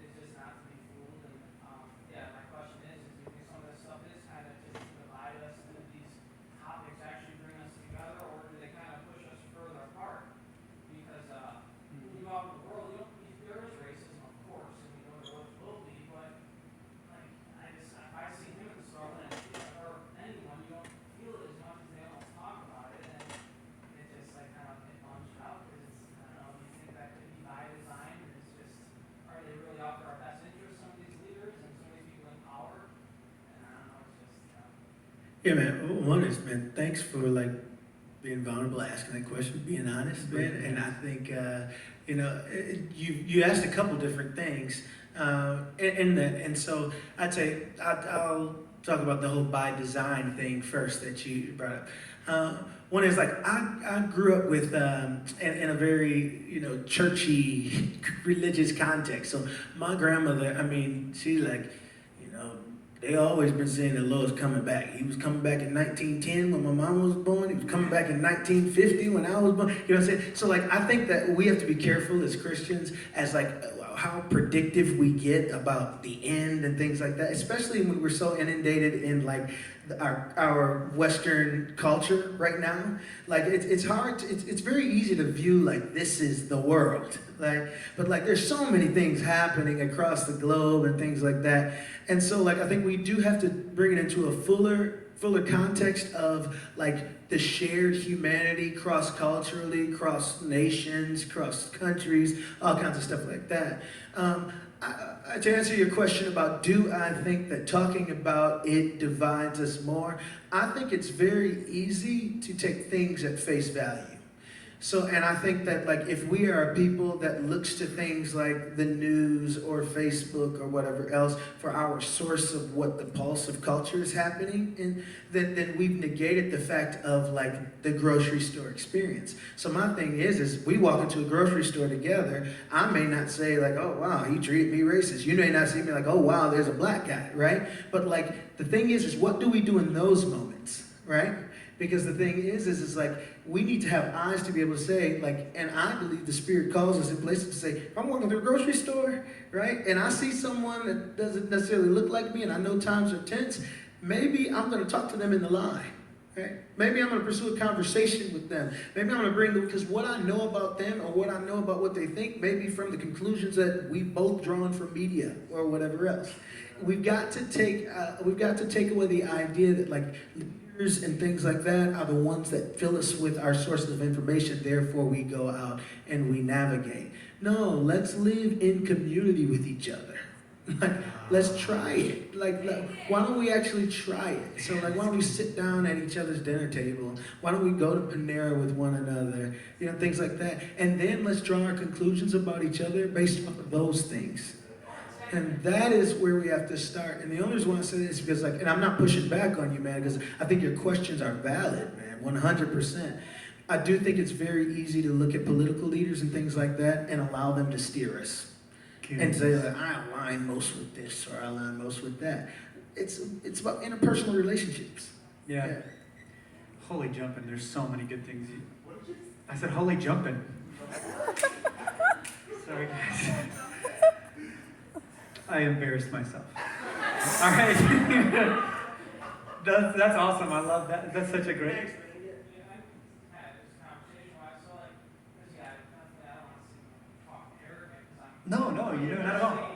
It's just not to be fooled. And my question is do you think some of this stuff is kind of just to divide us, and these topics actually bring us together, or do they kind of push us further apart? Because when you go out in the world, there is racism, of course, and we know there always will be, but like
Yeah, man. One is, man, thanks for like being vulnerable, asking that question, being honest, man. And I think you asked a couple different things in that, and so I'd say I'll talk about the whole by design thing first that you brought up. One is like I grew up with in a very churchy religious context. So my grandmother, I mean, she like they always been saying the Lord's coming back. He was coming back in 1910 when my mom was born. He was coming back in 1950 when I was born. You know what I'm saying? So like I think that we have to be careful as Christians as like how predictive we get about the end and things like that, especially when we're so inundated in like our Western culture right now. Like it's hard. It's very easy to view like this is the world. But like there's so many things happening across the globe and things like that. And so like I think we do have to bring it into a fuller context of like the shared humanity cross-culturally, cross nations, cross countries, all kinds of stuff like that. To answer your question about do I think that talking about it divides us more, I think it's very easy to take things at face value. So, and I think that like if we are a people that looks to things like the news or Facebook or whatever else for our source of what the pulse of culture is happening, and then we've negated the fact of like the grocery store experience. So my thing is we walk into a grocery store together, I may not say like, oh wow, he treated me racist. You may not see me like, oh wow, there's a black guy, right? But like the thing is what do we do in those moments, right? Because the thing is like, we need to have eyes to be able to say, like, and I believe the Spirit calls us in places to say, if I'm walking through a grocery store, right, and I see someone that doesn't necessarily look like me, and I know times are tense, maybe I'm going to talk to them in the line, right? Maybe I'm going to pursue a conversation with them. Maybe I'm going to bring them, because what I know about them or what I know about what they think may be from the conclusions that we've both drawn from media or whatever else. We've got to take away the idea that, like, and things like that are the ones that fill us with our sources of information, therefore we go out and we navigate. No, let's live in community with each other. Like, let's try it. Like, why don't we actually try it? So, like, why don't we sit down at each other's dinner table? Why don't we go to Panera with one another? Things like that. And then let's draw our conclusions about each other based off of those things. And that is where we have to start. And the only reason why I say this is because, like, and I'm not pushing back on you, man, because I think your questions are valid, man, 100%. I do think it's very easy to look at political leaders and things like that and allow them to steer us. And say, like, I align most with this or I align most with that. It's about interpersonal relationships.
Yeah. Holy jumping, there's so many good things. I said holy jumping. Sorry, guys. I embarrassed myself. All right. That's awesome. I love that. That's such a great. No, you don't at all.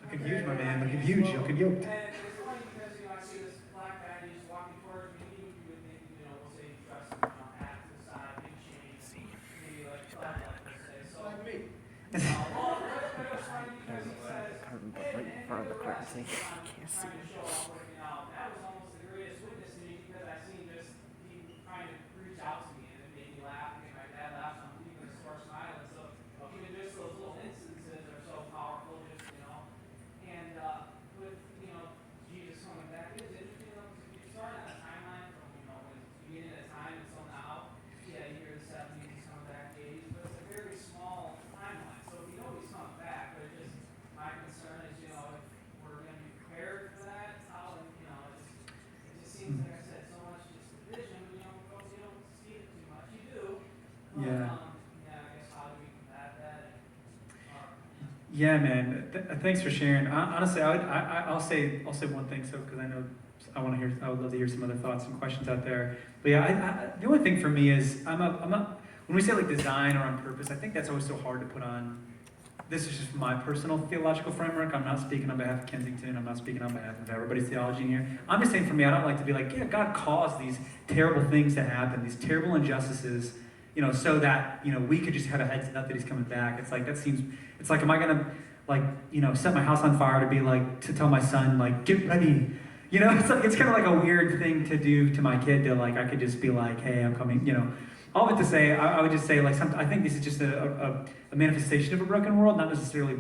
Looking huge, my man. Looking huge. Looking yoked.
And it's funny because, I see this black guy, he's walking towards me, you would think, we'll say he trusts hat to the side, big chain, maybe like flat, let's say. So, like me. Well, it's funny because he says,
Right in front of the curtain, so you can't see.
trying to show off working out. That was almost the greatest witness to me because I seen just he trying to reach out to me and it made me laugh and my dad laughs and I'm keeping a sore smile. And so even just those little instances are so powerful, just and with Jesus coming back, it is interesting because if you start on a timeline from when it's beginning at a time until now, yeah, you hear the 70s, he's coming back, the 80s, but it's a very small timeline. So we know he's coming back, but it's just my concern is if we're going to be prepared for that, how it just seems like I said so much just division. Folks, you don't see it too much. You do. But,
Yeah.
I guess how do we combat that?
Yeah, man. Thanks for sharing. Honestly, I'll say one thing, so because I know I would love to hear some other thoughts and questions out there. But yeah, the only thing for me is when we say like design or on purpose, I think that's always so hard to put on this is just my personal theological framework. I'm not speaking on behalf of Kensington. I'm not speaking on behalf of everybody's theology in here. I'm just saying for me, I don't like to be like, yeah, God caused these terrible things to happen, these terrible injustices, so that, we could just have a heads up that he's coming back. It's like, it's like, am I going to, set my house on fire to be like, to tell my son, like, get ready? It's kind of like a weird thing to do to my kid to like, I could just be like, hey, I'm coming, All of it to say, I would just say, like, I think this is just a manifestation of a broken world, not necessarily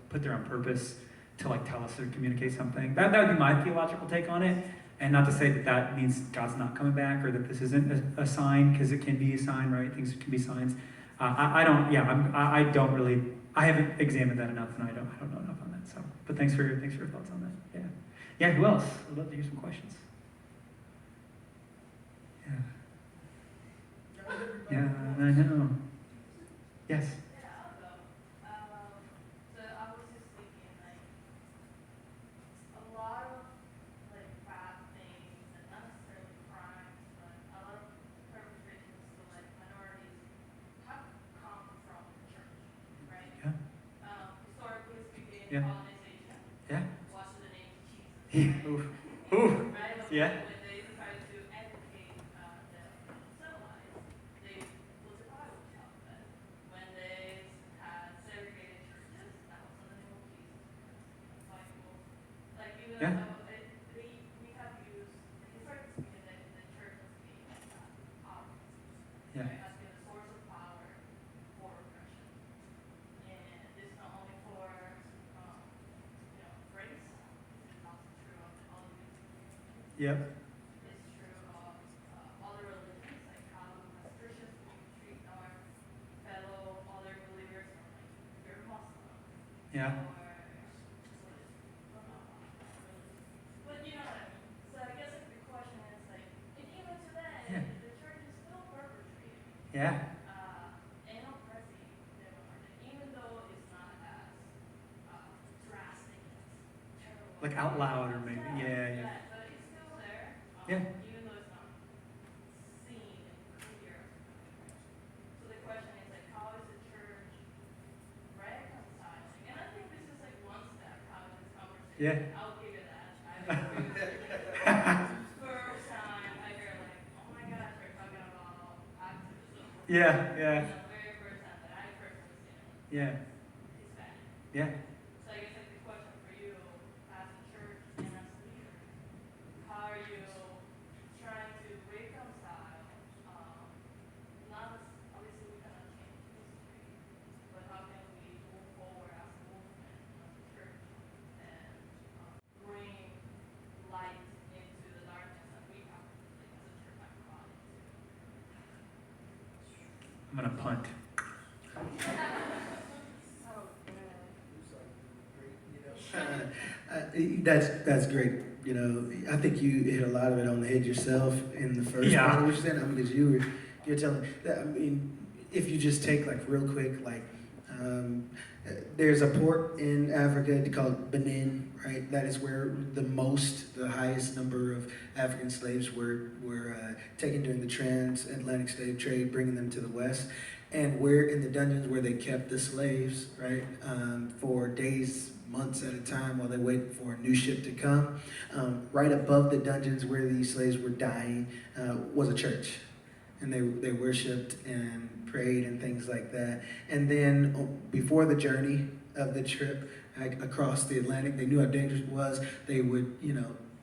put there on purpose to, like, tell us or communicate something. That would be my theological take on it, and not to say that means God's not coming back or that this isn't a sign, because it can be a sign, right? Things can be signs. I haven't examined that enough, and I don't know enough on that. So, but thanks for your thoughts on that. Yeah. Who else? I'd love to hear some questions. Yeah, I know. Yes.
Yeah, I'll go. So I was just thinking, like, a lot of, like, bad things, and not necessarily crimes, but a lot of perpetrations to, like, minorities have come from the church, right?
Yeah.
Historically speaking,
Yeah.
colonization.
Yeah.
What's the name of Jesus?
Yeah. Ooh.
Right? Like,
Yeah.
when they decided to educate the civilized, they put the Bible out there. When they had segregated churches, that was in the name of Jesus. Like, even
Yeah.
though we have used, historically speaking, the church has been power.
Yeah.
Right? Has been a source of power for oppression. And this is not only for, race, it's also true of all of these.
Yep.
It's true of other religions, like how as Christians we treat our fellow other believers, like if you're Muslim,
Yeah.
or but you know what I mean. So I guess like, the question is like, and even today,
Yeah.
the church is still perpetrating
Yeah.
and oppressing the minority, even though it's not as drastic as terrible.
Like out loud or maybe. Yeah.
But it's still there.
Yeah.
Even though it's not seen and clear. So the question is like, how is the church reconciling? And I think this is like one step out of this conversation.
Yeah.
I'll give you that. I agree with you. First time I hear like, oh my gosh, we're talking about activism.
Yeah.
The very first time that I personally seen it
Yeah.
Hispanic.
Yeah.
So I guess like the question for you as a church and as a leader, how are you trying to reconcile, not obviously we cannot change history, but how can we move forward as a movement, as a church, and bring light into the darkness that we have, like as a church, have brought into.
I'm gonna punt.
That's great. I think you hit a lot of it on the head yourself in the first
Yeah.
part of what you said. Because you're telling that. If you just take like real quick, like there's a port in Africa called Benin, right? That is where the highest number of African slaves were taken during the transatlantic slave trade, bringing them to the West. And we're in the dungeons where they kept the slaves, right, for days, months at a time while they waited for a new ship to come. Right above the dungeons where these slaves were dying was a church. And they worshipped and prayed and things like that. And then before the journey of the trip across the Atlantic, they knew how dangerous it was. They would,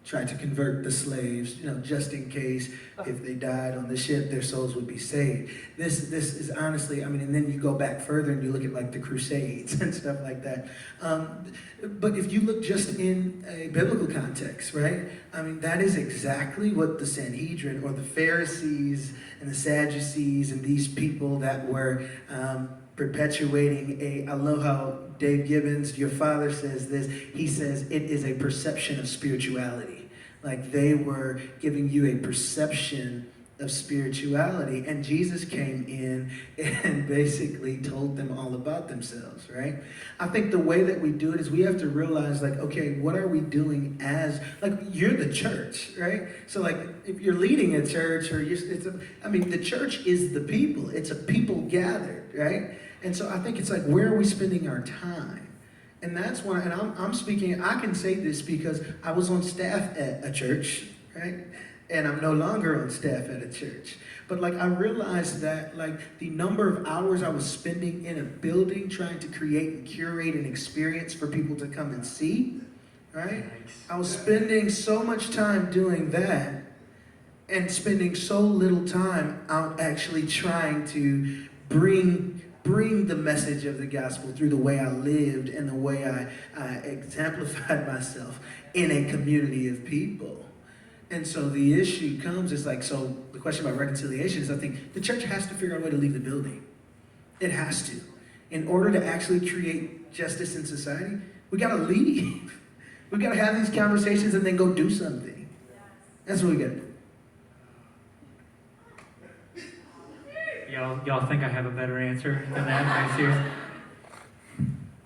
try to convert the slaves, just in case if they died on the ship, their souls would be saved. This is honestly, and then you go back further and you look at like the Crusades and stuff like that. But if you look just in a biblical context, right? That is exactly what the Sanhedrin or the Pharisees and the Sadducees and these people that were perpetuating I love how Dave Gibbons, your father, says this. He says it is a perception of spirituality. Like they were giving you a perception of spirituality. And Jesus came in and basically told them all about themselves, right? I think the way that we do it is we have to realize, like, okay, what are we doing as, like, you're the church, right? So, like, if you're leading a church or the church is the people. It's a people gathered, right? And so I think it's like, where are we spending our time? And that's when, and I'm speaking, I can say this because I was on staff at a church, right? And I'm no longer on staff at a church. But like, I realized that like the number of hours I was spending in a building trying to create and curate an experience for people to come and see, right? I was spending so much time doing that and spending so little time out actually trying to bring the message of the gospel through the way I lived and the way I exemplified myself in a community of people. And so the issue comes is like, so the question about reconciliation is, I think the church has to figure out a way to leave the building. It has to. In order to actually create justice in society, we gotta leave. We gotta have these conversations and then go do something. That's what we gotta do.
Y'all think I have a better answer than that? Are you serious?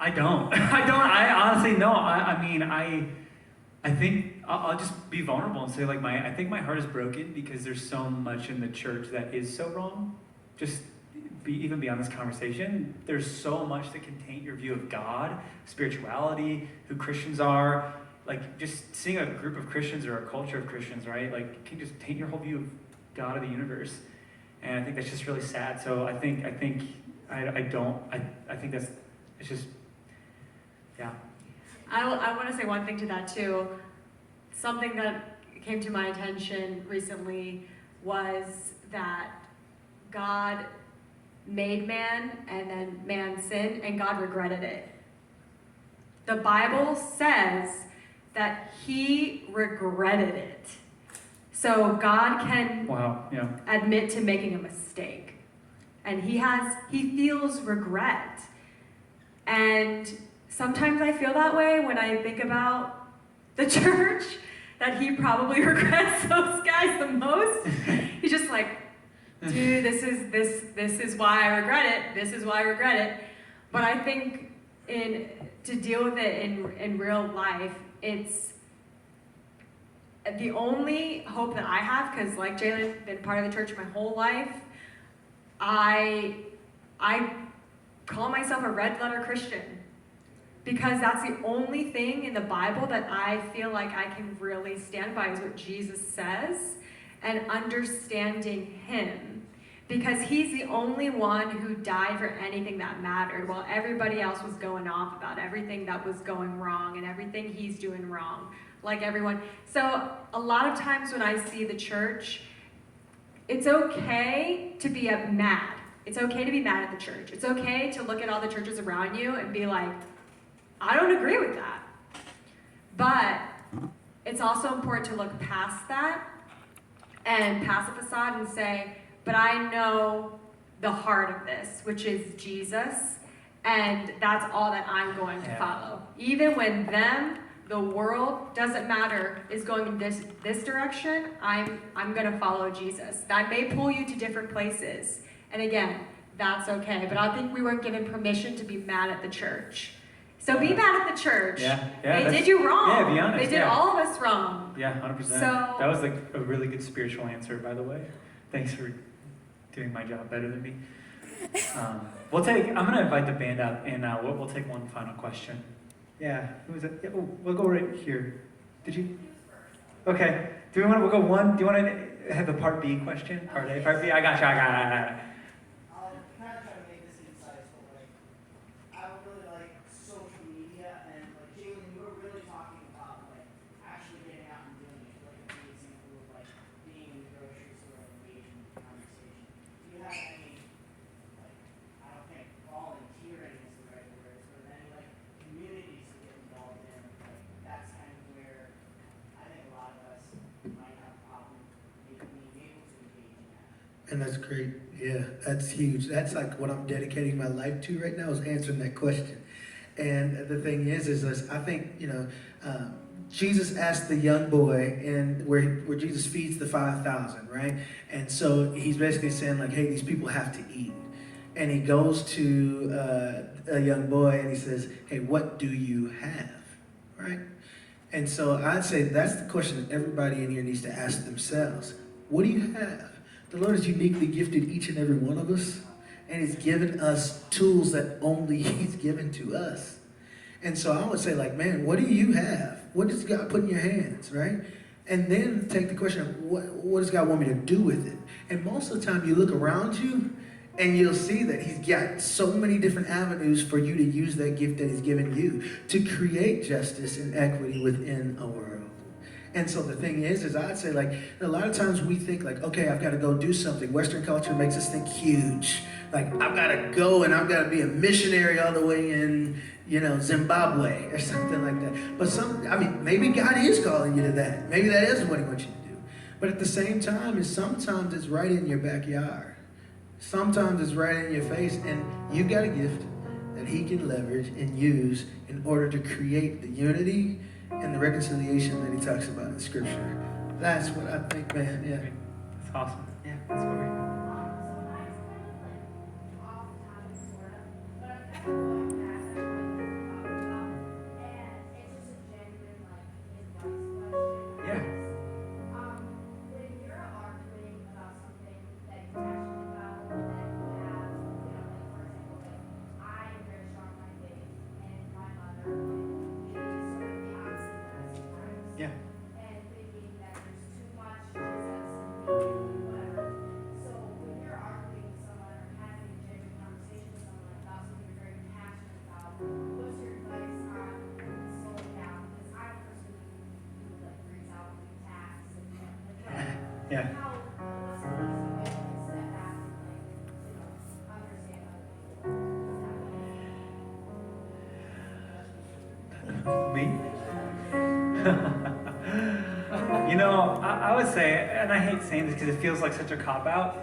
I don't. I honestly no. I mean, I think I'll just be vulnerable and say like I think my heart is broken because there's so much in the church that is so wrong. Just even beyond this conversation, there's so much that can taint your view of God, spirituality, who Christians are. Like just seeing a group of Christians or a culture of Christians, right? Like can just taint your whole view of God of the universe. And I think that's just really sad. So I think that's, it's just, yeah.
I want to say one thing to that too. Something that came to my attention recently was that God made man and then man sinned and God regretted it. The Bible says that he regretted it. So God can admit to making a mistake. And he feels regret. And sometimes I feel that way when I think about the church, that he probably regrets those guys the most. He's just like, dude, this is why I regret it. This is why I regret it. But I think to deal with it in real life, it's the only hope that I have, because like Jalen, been part of the church my whole life, I call myself a red letter Christian because that's the only thing in the Bible that I feel like I can really stand by is what Jesus says and understanding him, because he's the only one who died for anything that mattered while everybody else was going off about everything that was going wrong and everything he's doing wrong. Like everyone. So a lot of times when I see the church, it's okay to be mad. It's okay to be mad at the church. It's okay to look at all the churches around you and be like, I don't agree with that. But it's also important to look past that and pass the facade and say, but I know the heart of this, which is Jesus, and that's all that I'm going to follow. Even when the world, doesn't matter, is going in this direction, I'm going to follow Jesus. That may pull you to different places. And again, that's okay. But I think we weren't given permission to be mad at the church. So be mad at the church. They did you wrong.
Yeah, be honest.
They did all of us wrong.
Yeah, 100%.
So
that was like a really good spiritual answer, by the way. Thanks for doing my job better than me. I'm going to invite the band up, and we'll take one final question. Yeah, who was it? Yeah, we'll go right here. Did you? Okay. We'll go one? Do you want to have the part B question? Part A, part B? I got you.
Kind of trying to make this concise, but like, I would really like social media and like Jalen, you were really talking about like actually getting out and doing it, like the example of like being in the grocery store and engaging in the conversation. Do you have any like, I don't think volunteering is the right word, but any like communities to get involved in? Like that's kind of where I think a lot of us might have a problem being able to engage in that.
And that's great. Yeah, that's huge. That's like what I'm dedicating my life to right now, is answering that question. And the thing is I think, Jesus asked the young boy, and where Jesus feeds the 5,000, right? And so he's basically saying like, hey, these people have to eat. And he goes to a young boy and he says, hey, what do you have, right? And so I'd say that's the question that everybody in here needs to ask themselves. What do you have? The Lord has uniquely gifted each and every one of us. And he's given us tools that only he's given to us. And so I would say, like, man, what do you have? What does God put in your hands, right? And then take the question of what does God want me to do with it? And most of the time you look around you and you'll see that he's got so many different avenues for you to use that gift that he's given you to create justice and equity within a world. And so the thing is I'd say, like, a lot of times we think, like, okay, I've got to go do something. Western culture makes us think huge. Like, I've got to go and I've got to be a missionary all the way in, Zimbabwe or something like that. But maybe God is calling you to that. Maybe that is what he wants you to do. But at the same time, sometimes it's right in your backyard. Sometimes it's right in your face, and you've got a gift that he can leverage and use in order to create the unity and the reconciliation that he talks about in Scripture. That's what I think, man. Yeah.
That's awesome. Yeah, that's what we Yeah.
When you're arguing about something that you're passionate about, that you have, for example, I am very strong on my faith, and my mother can be sort of the opposite of that sometimes.
Yeah.
And thinking that there's too much Jesus and whatever. So when you're arguing with someone or having a genuine conversation with someone about something you're very passionate about, what's your advice on slowing down? Because I'm a person who like freaks out and attacks and
Yeah.
how what's the easy way to step back and understand other people?
Me? I would say, and I hate saying this because it feels like such a cop-out.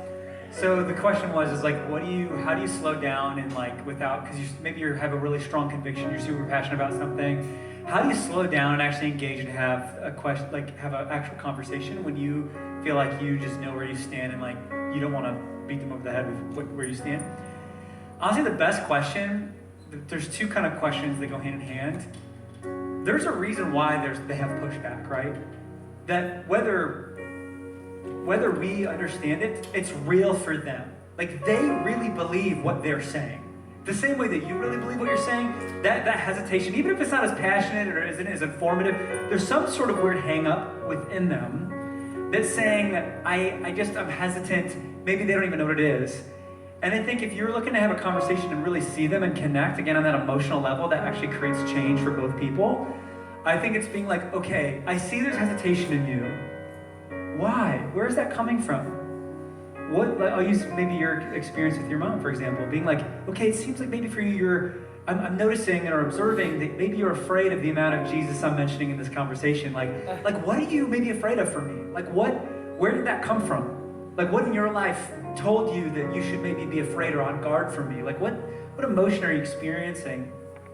So the question is like, how do you slow down and like without, because maybe you have a really strong conviction, you're super passionate about something. How do you slow down and actually engage and have a question, like have an actual conversation when you feel like you just know where you stand and like you don't want to beat them over the head with where you stand? Honestly, the best question, there's two kind of questions that go hand in hand. There's a reason why they have pushback, right? That whether we understand it, it's real for them. Like they really believe what they're saying. The same way that you really believe what you're saying, that hesitation, even if it's not as passionate or isn't as informative, there's some sort of weird hang up within them that's saying, I'm hesitant, maybe they don't even know what it is. And I think if you're looking to have a conversation and really see them and connect, again, on that emotional level, that actually creates change for both people. I think it's being like, okay, I see there's hesitation in you. Why? Where is that coming from? I'll use maybe your experience with your mom, for example, being like, okay, it seems like maybe for you, I'm noticing or observing that maybe you're afraid of the amount of Jesus I'm mentioning in this conversation. Like what are you maybe afraid of for me? Like where did that come from? Like what in your life told you that you should maybe be afraid or on guard for me? Like what emotion are you experiencing?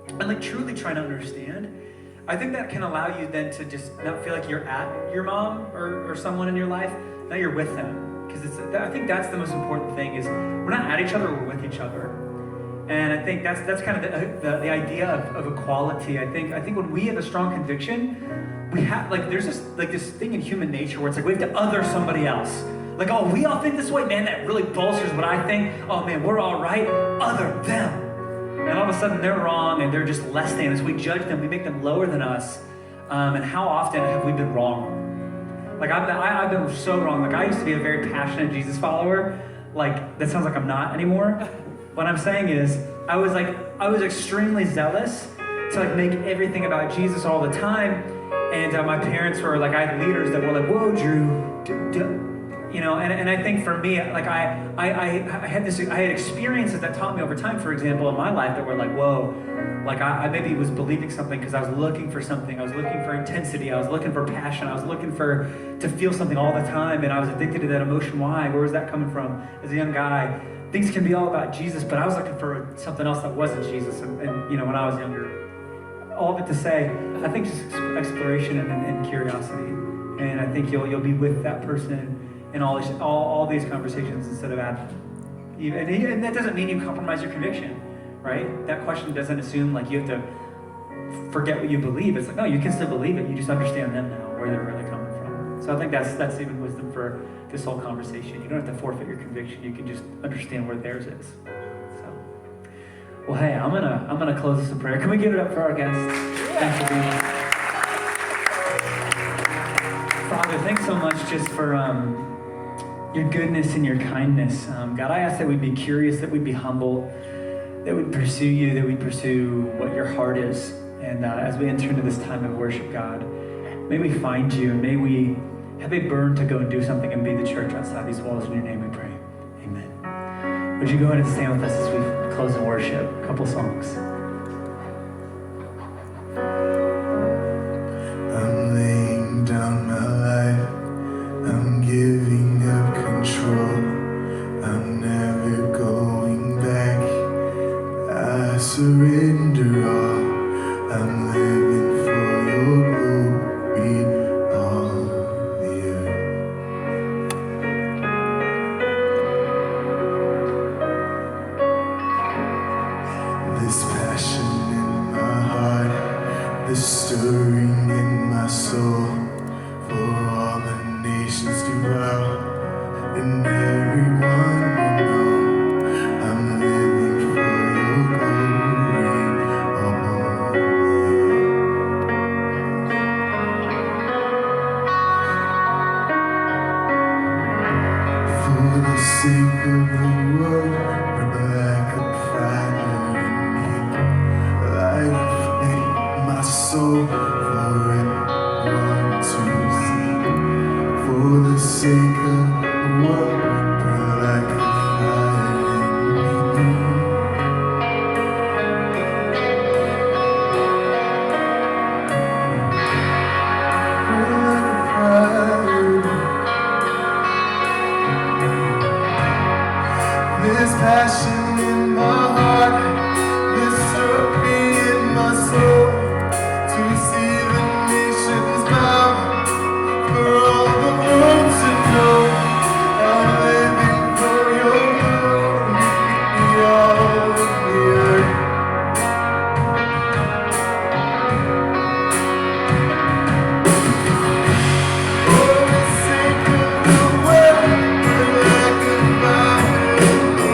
And like truly trying to understand. I think that can allow you then to just not feel like you're at your mom or someone in your life. Now you're with them. Because I think that's the most important thing is we're not at each other, we're with each other. And I think that's kind of the idea of equality. I think when we have a strong conviction, we have there's this thing in human nature where it's like we have to other somebody else. Like, oh, we all think this way, man, that really bolsters what I think. Oh man, we're all right, other them. And all of a sudden they're wrong and they're just less than us. We judge them, we make them lower than us. And how often have we been wrong? Like I've been so wrong. Like I used to be a very passionate Jesus follower. Like that sounds like I'm not anymore. What I'm saying is I was extremely zealous to make everything about Jesus all the time. And my parents were I had leaders that were like, whoa, Drew, and I think for me, I had experiences that taught me over time, for example, in my life that were whoa, I maybe was believing something because I was looking for something. I was looking for intensity. I was looking for passion. I was looking to feel something all the time, and I was addicted to that emotion. Why? Where was that coming from? As a young guy, things can be all about Jesus, but I was looking for something else that wasn't Jesus. And when I was younger, all of it to say, I think just exploration and curiosity, and I think you'll be with that person in all these conversations instead of at them. And that doesn't mean you compromise your conviction, right? That question doesn't assume you have to forget what you believe. It's no, you can still believe it. You just understand them now, where they're really coming from. So I think that's even wisdom for this whole conversation. You don't have to forfeit your conviction. You can just understand where theirs is. So, well, hey, I'm gonna close this in prayer. Can we give it up for our guests? Thanks for being here. Father, thanks so much just for your goodness and your kindness. God, I ask that we'd be curious, that we'd be humble, that we'd pursue you, that we'd pursue what your heart is. And as we enter into this time of worship, God, may we find you, and may we have a burn to go and do something and be the church outside these walls. In your name we pray. Amen. Would you go ahead and stand with us as we close in worship? A couple songs.
I'm laying down my life. I'm giving up control. I'm never going back. I surrender all. I'm living for your glory on the earth. This passion in my heart, this stirring in my soul, for all the nations to bow, and everyone will know I'm living for your glory on the earth. For the sake of the world, burn like a fire in me, light a flame, my soul, for everyone to see. For the sake of the world, burn like a fire in me. Burn like a fire in me. This passion in my heart, this stirring in my soul, to see the nations bow, for all the world to know I'm living for your glory on the earth. For the sake of the world, burn like a fire in me.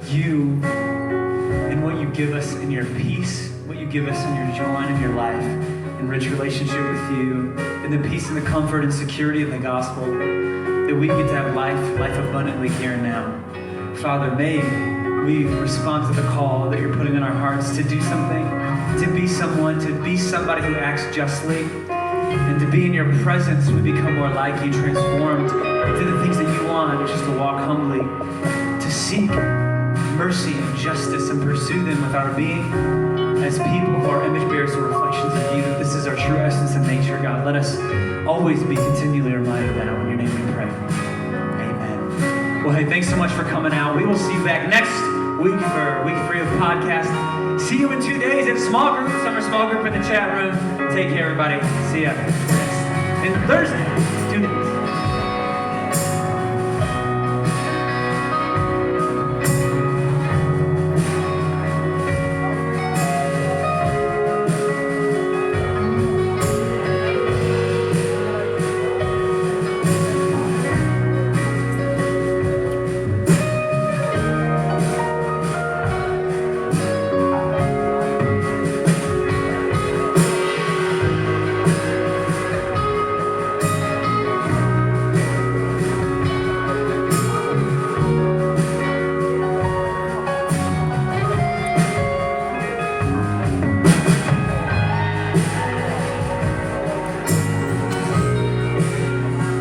you and what you give us in your peace, what you give us in your joy and in your life, in rich relationship with you, in the peace and the comfort and security of the gospel, that we get to have life abundantly here and now. Father, may we respond to the call that you're putting in our hearts to do something, to be someone, to be somebody who acts justly, and to be in your presence. We become more like you, transformed to the things that you want, which is to walk humbly, to seek mercy and justice and pursue them with our being as people who are image bearers and reflections of you, that this is our true essence and nature, God. Let us always be continually reminded of that. In your name we pray. Amen. Well, hey, thanks so much for coming out. We will see you back next week for week 3 of podcast. See you in 2 days at small group, summer small group in the chat room. Take care, everybody. See ya. And Thursday.